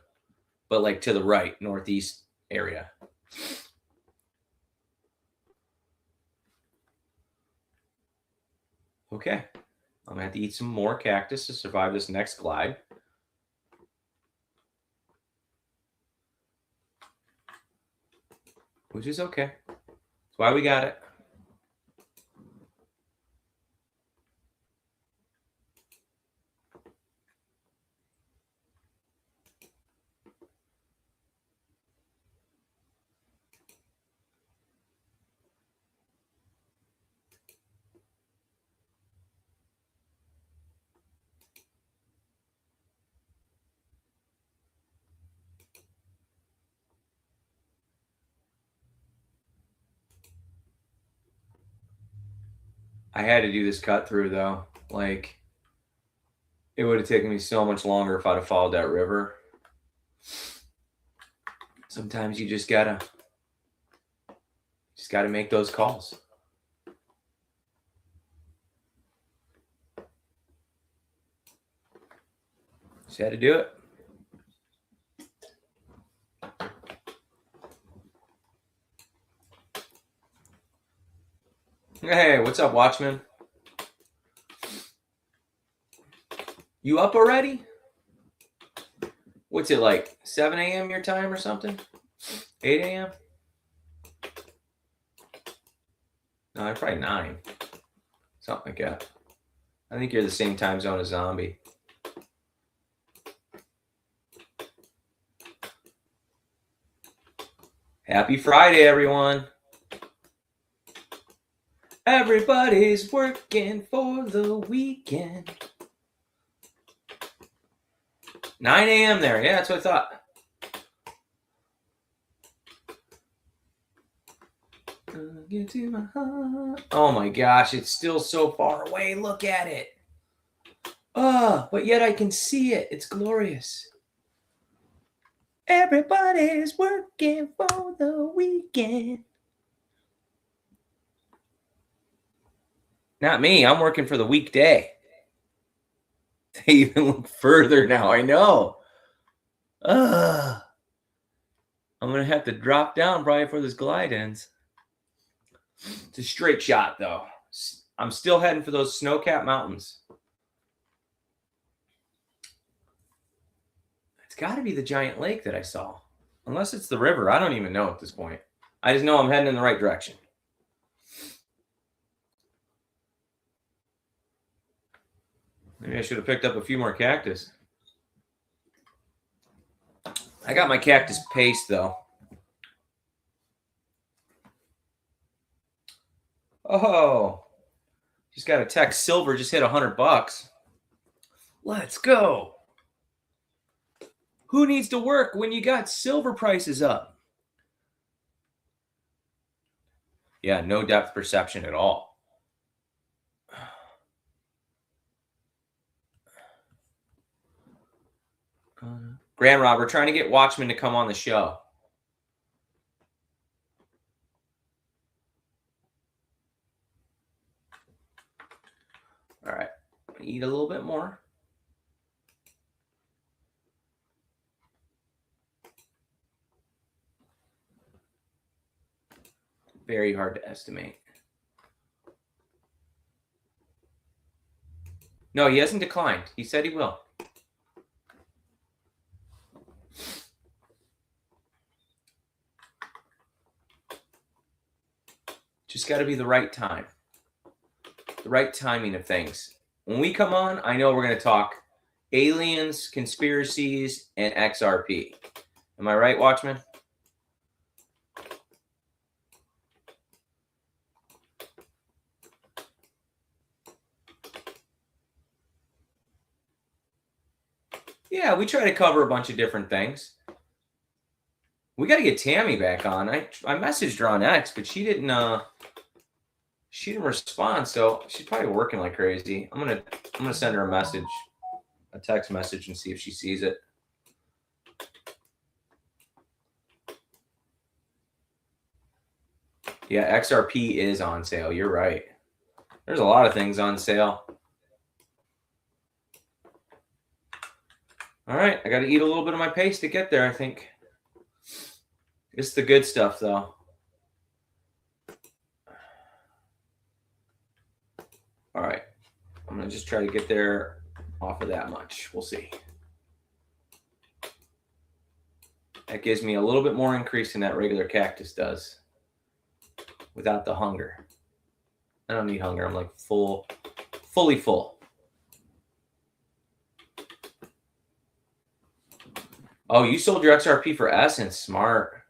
But like to the right, northeast area. Okay. I'm going to have to eat some more cactus to survive this next glide. Which is okay. That's why we got it. I had to do this cut through though. Like, it would have taken me so much longer if I'd have followed that river. Sometimes you just gotta make those calls. Just had to do it. Hey, what's up, Watchman? You up already? What's it like? 7 a.m. your time or something? 8 a.m.? No, probably 9. Something like that. I think you're the same time zone as Zombie. Happy Friday, everyone. Everybody's working for the weekend. 9 a.m. there. Yeah, that's what I thought. Get to my heart. Oh my gosh, it's still so far away. Look at it. Oh, but yet I can see it. It's glorious. Everybody's working for the weekend. Not me. I'm working for the weekday. They even look further now. I know. I'm going to have to drop down probably before this glide ends. It's a straight shot, though. I'm still heading for those snow-capped mountains. It's got to be the giant lake that I saw. Unless it's the river. I don't even know at this point. I just know I'm heading in the right direction. Maybe I should have picked up a few more cactus. I got my cactus paste, though. Oh, just got a text. Silver just hit $100. Let's go. Who needs to work when you got silver prices up? Yeah, no depth perception at all. Grand Rob, we're trying to get Watchmen to come on the show. All right, eat a little bit more. Very hard to estimate. No, he hasn't declined. He said he will. Just got to be the right time. The right timing of things. When we come on, I know we're going to talk aliens, conspiracies, and XRP. Am I right, Watchman? Yeah, we try to cover a bunch of different things. We got to get Tammy back on. I messaged her on X, but she didn't respond, so she's probably working like crazy. I'm gonna send her a text message, and see if she sees it. Yeah, XRP is on sale. You're right. There's a lot of things on sale. All right, I got to eat a little bit of my paste to get there, I think. It's the good stuff, though. All right, I'm going to just try to get there off of that much. We'll see. That gives me a little bit more increase than that regular cactus does without the hunger. I don't need hunger. I'm like fully full. Oh, you sold your XRP for Essence. Smart.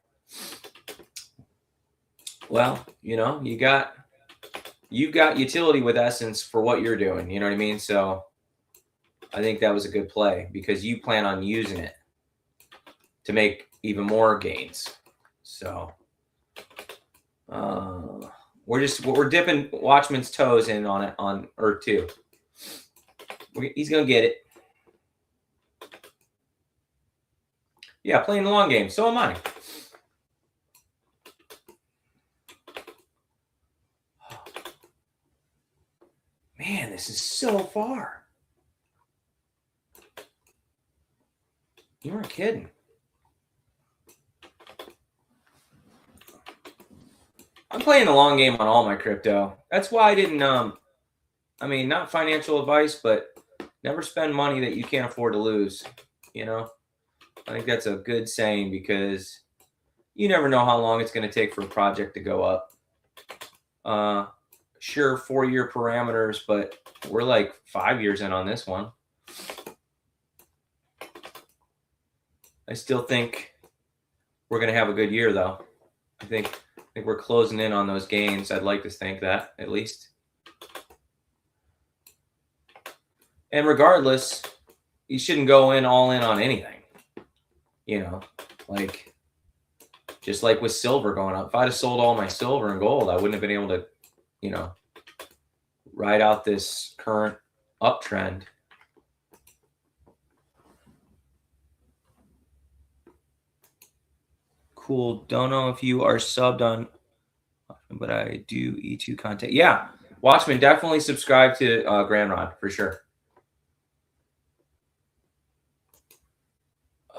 Well, you know, you've got utility with Essence for what you're doing. You know what I mean? So I think that was a good play because you plan on using it to make even more gains. So we're dipping Watchman's toes in on it on Earth 2. He's gonna get it. Yeah, playing the long game. So am I. Man, this is so far. You weren't kidding. I'm playing the long game on all my crypto. That's why I didn't, not financial advice, but never spend money that you can't afford to lose. You know, I think that's a good saying because you never know how long it's going to take for a project to go up. Sure, 4-year parameters, but we're like 5 years in on this one. I still think we're going to have a good year, though. I think we're closing in on those gains. I'd like to think that, at least. And regardless, you shouldn't go all in on anything. You know, like, just like with silver going up. If I'd have sold all my silver and gold, I wouldn't have been able to, you know, ride out this current uptrend. Cool. Don't know if you are subbed on, but I do E2 content. Yeah. Watchmen, definitely subscribe to Grand Rod for sure.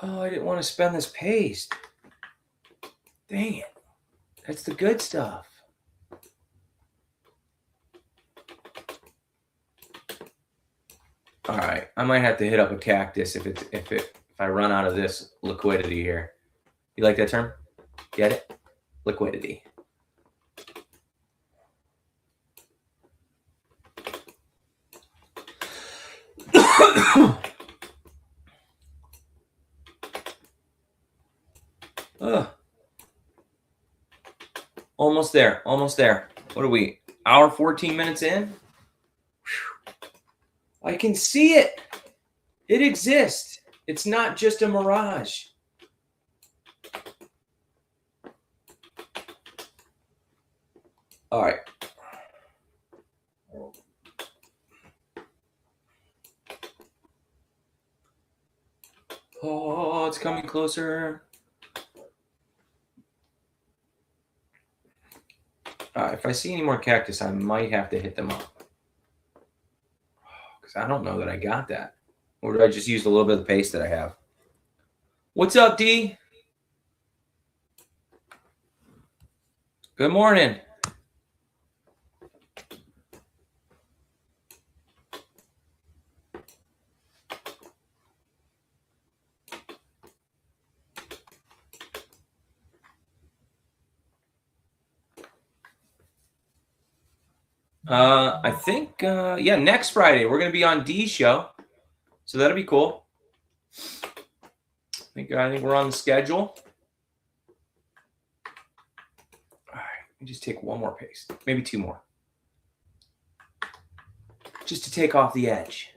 Oh, I didn't want to spend this paste. Dang it. That's the good stuff. All right. I might have to hit up a cactus if I run out of this liquidity here. You like that term? Get it? Liquidity. Almost there. Almost there. What are we? Hour 14 minutes in? Whew. I can see it. It exists. It's not just a mirage. All right. Oh, it's coming closer. If I see any more cactus, I might have to hit them up. Because I don't know that I got that. Or did I just use a little bit of the paste that I have? What's up, D? Good morning. I think, yeah, next Friday we're going to be on D's show. So that'll be cool. I think we're on the schedule. All right, let me just take one more paste, maybe two more, just to take off the edge.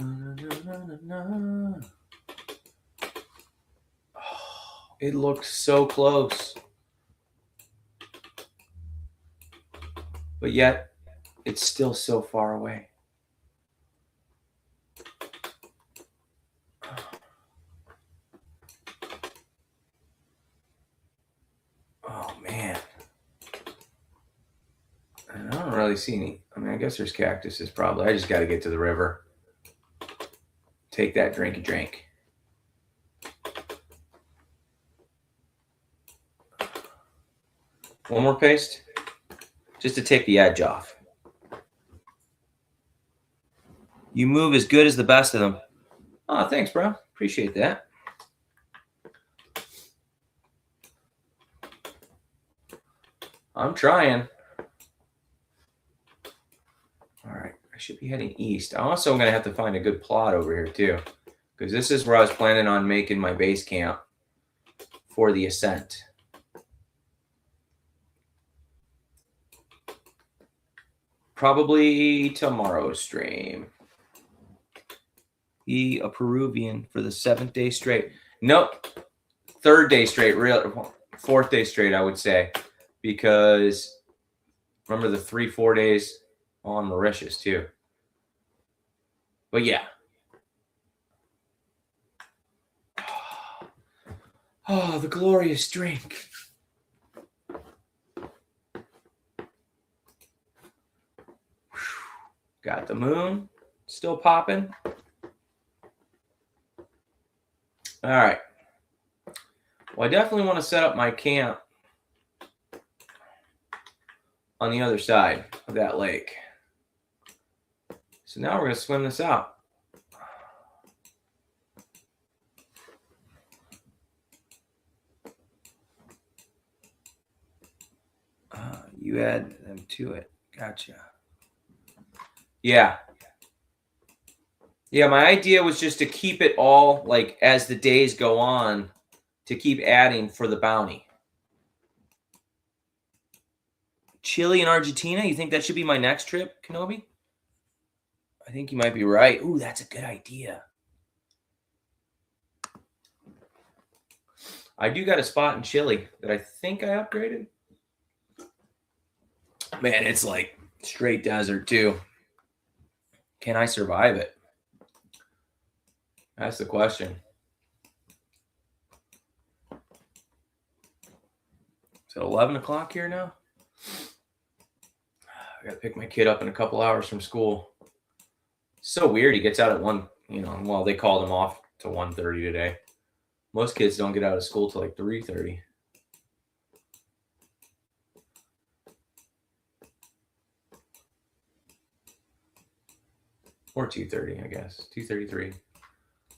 Oh, it looks so close, but yet it's still so far away. Oh man, I don't really see any. I mean, I guess there's cactuses probably. I just got to get to the river. Take that drinky drink. One more paste, just to take the edge off. You move as good as the best of them. Oh, thanks, bro. Appreciate that. I'm trying. All right, I should be heading east. I'm also going to have to find a good plot over here too, because this is where I was planning on making my base camp for the ascent. Probably tomorrow's stream. Be a Peruvian for the 7th day straight. Nope. 3rd day straight. 4th day straight, I would say. Because remember the 3-4 days on Mauritius too. But yeah. Oh, the glorious drink. Got the moon still popping. All right. Well, I definitely want to set up my camp on the other side of that lake. So now we're going to swim this out. You add them to it. Gotcha. Yeah. Yeah, my idea was just to keep it all, like, as the days go on, to keep adding for the bounty. Chile and Argentina? You think that should be my next trip, Kenobi? I think you might be right. Ooh, that's a good idea. I do got a spot in Chile that I think I upgraded. Man, it's like straight desert too. Can I survive it? That's the question. Is it 11 o'clock here now? I got to pick my kid up in a couple hours from school. So weird. He gets out at 1, well, they called him off to 1:30 today. Most kids don't get out of school till like 3:30. Or 2:30, I guess. 2:33.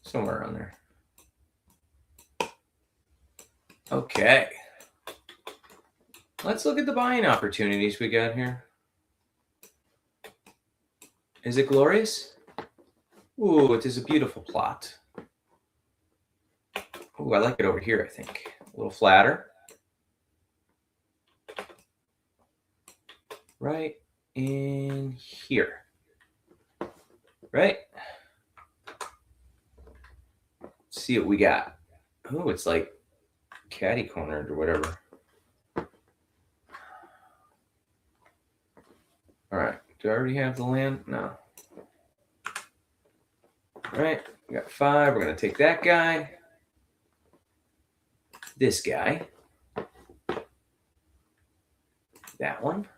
Somewhere around there. Okay. Let's look at the buying opportunities we got here. Is it glorious? Ooh, it is a beautiful plot. Ooh, I like it over here, I think. A little flatter. Right in here. Right? Let's see what we got. Oh, it's like catty cornered or whatever. All right. Do I already have the land? No. All right. We got 5. We're going to take that guy. This guy. That one.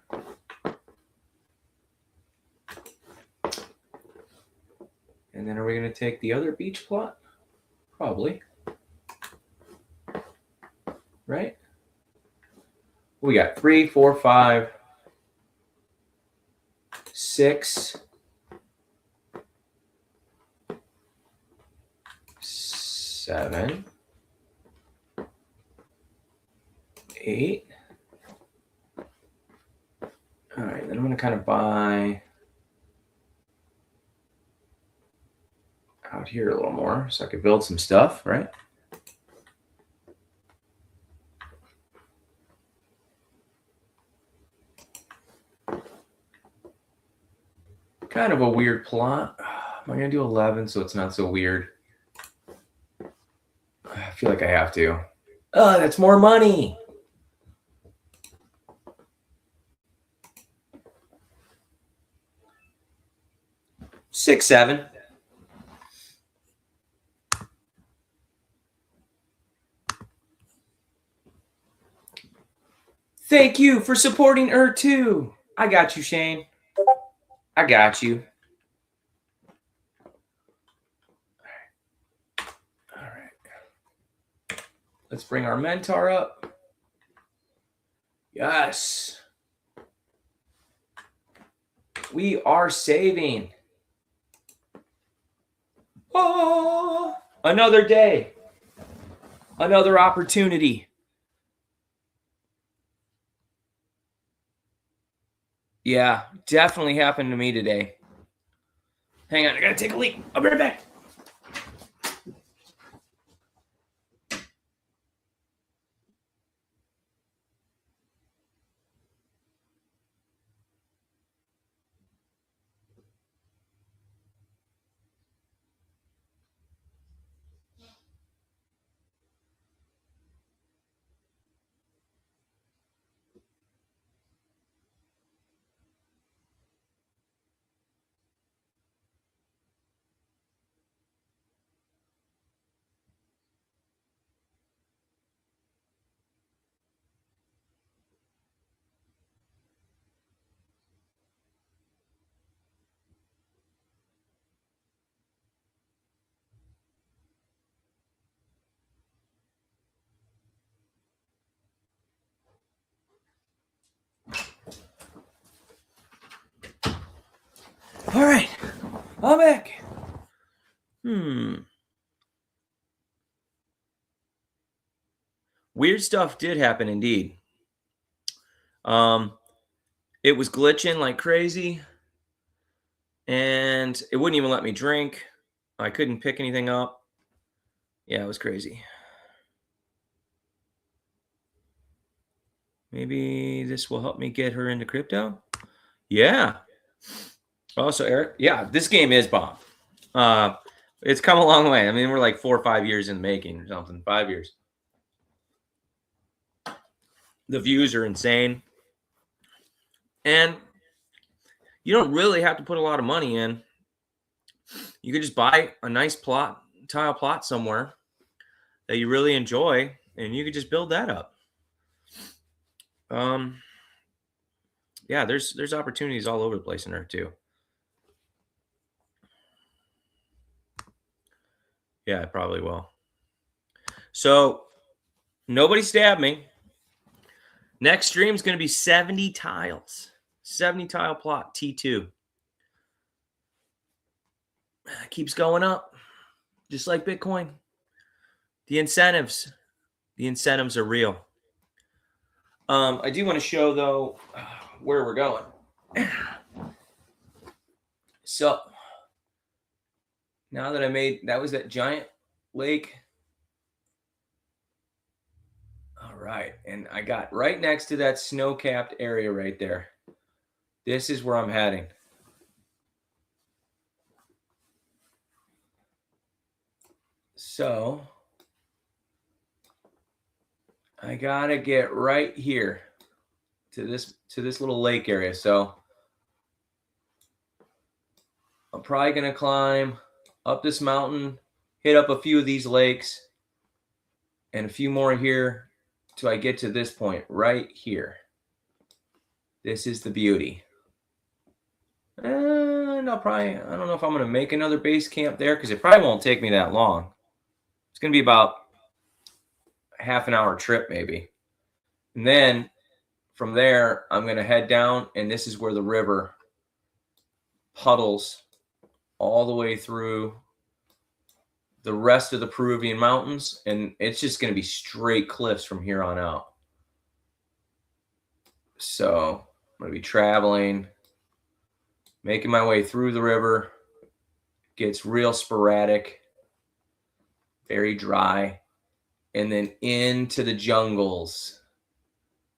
And then are we going to take the other beach plot? Probably. right? We got 3, 4, 5, 6, 7, 8. All right, then I'm going to kind of buy out here a little more so I could build some stuff, right? Kind of a weird plot. Am I going to do 11 so it's not so weird? I feel like I have to. Oh, that's more money. Six, 7. Thank you for supporting too. I got you, Shane. I got you. All right. Let's bring our Mentor up. Yes. We are saving. Oh, another day. Another opportunity. Yeah, definitely happened to me today. Hang on, I gotta take a leak. I'll be right back. All right, I'm back. Weird stuff did happen indeed. It was glitching like crazy, and it wouldn't even let me drink. I couldn't pick anything up. Yeah, it was crazy. Maybe this will help me get her into crypto. Yeah. Also, Eric, yeah, this game is bomb. It's come a long way. I mean, we're like 4 or 5 years in the making or something. 5 years. The views are insane. And you don't really have to put a lot of money in. You could just buy a nice tile plot somewhere that you really enjoy, and you could just build that up. Yeah, there's opportunities all over the place in there too. Yeah, I probably will. So nobody stabbed me. Next stream is going to be 70 tiles. 70 tile plot, T2. Keeps going up, just like Bitcoin. The incentives are real. I do want to show, though, where we're going. So now that I made, that was that giant lake. All right. And I got right next to that snow-capped area right there. This is where I'm heading. So I got to get right here to this little lake area. So I'm probably going to climb up this mountain, hit up a few of these lakes, and a few more here till I get to this point right here. This is the beauty. And I don't know if I'm going to make another base camp there because it probably won't take me that long. It's going to be about half an hour trip maybe. And then from there, I'm going to head down, and this is where the river puddles all the way through the rest of the Peruvian mountains, and it's just going to be straight cliffs from here on out. So I'm going to be traveling, making my way through the river. Gets real sporadic, very dry, and then into the jungles.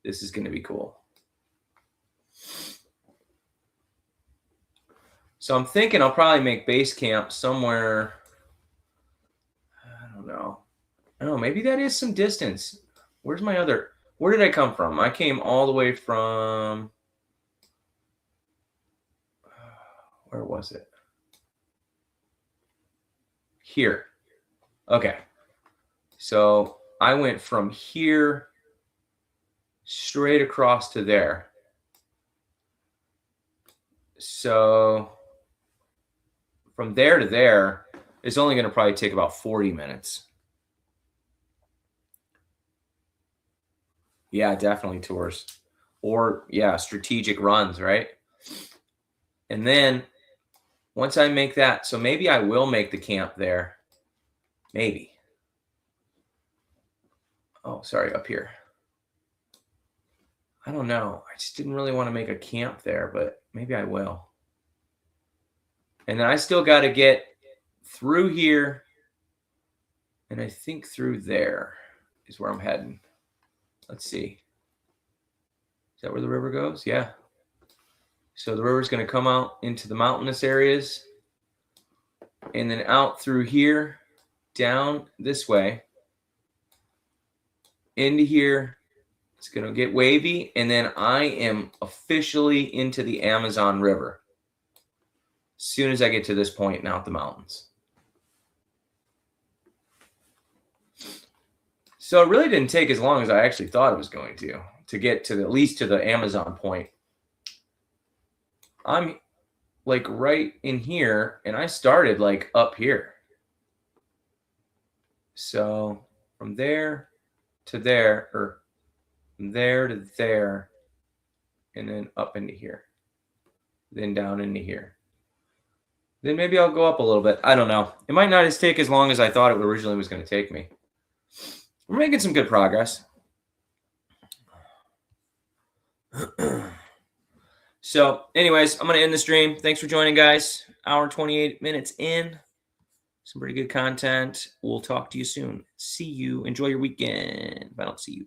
This is going to be cool. So I'm thinking I'll probably make base camp somewhere. I don't know. Maybe that is some distance. Where's my other? Where did I come from? I came all the way from. Where was it? Here. Okay. So I went from here straight across to there. So from there to there, it's only going to probably take about 40 minutes. Yeah, definitely tours. Or, yeah, strategic runs, right? And then once I make that, so maybe I will make the camp there. Maybe. Oh, sorry, up here. I don't know. I just didn't really want to make a camp there, but maybe I will. And then I still got to get through here, and I think through there is where I'm heading. Let's see. Is that where the river goes? Yeah. So the river's going to come out into the mountainous areas, and then out through here, down this way, into here. It's going to get wavy, and then I am officially into the Amazon River as soon as I get to this point and out the mountains. So it really didn't take as long as I actually thought it was going to get to at least to the Amazon point. I'm like right in here, and I started like up here. So from there to there, or from there to there, and then up into here, then down into here. Then maybe I'll go up a little bit. I don't know. It might not take as long as I thought it originally was going to take me. We're making some good progress. So anyways, I'm going to end the stream. Thanks for joining, guys. Hour 28 minutes in. Some pretty good content. We'll talk to you soon. See you. Enjoy your weekend if I don't see you.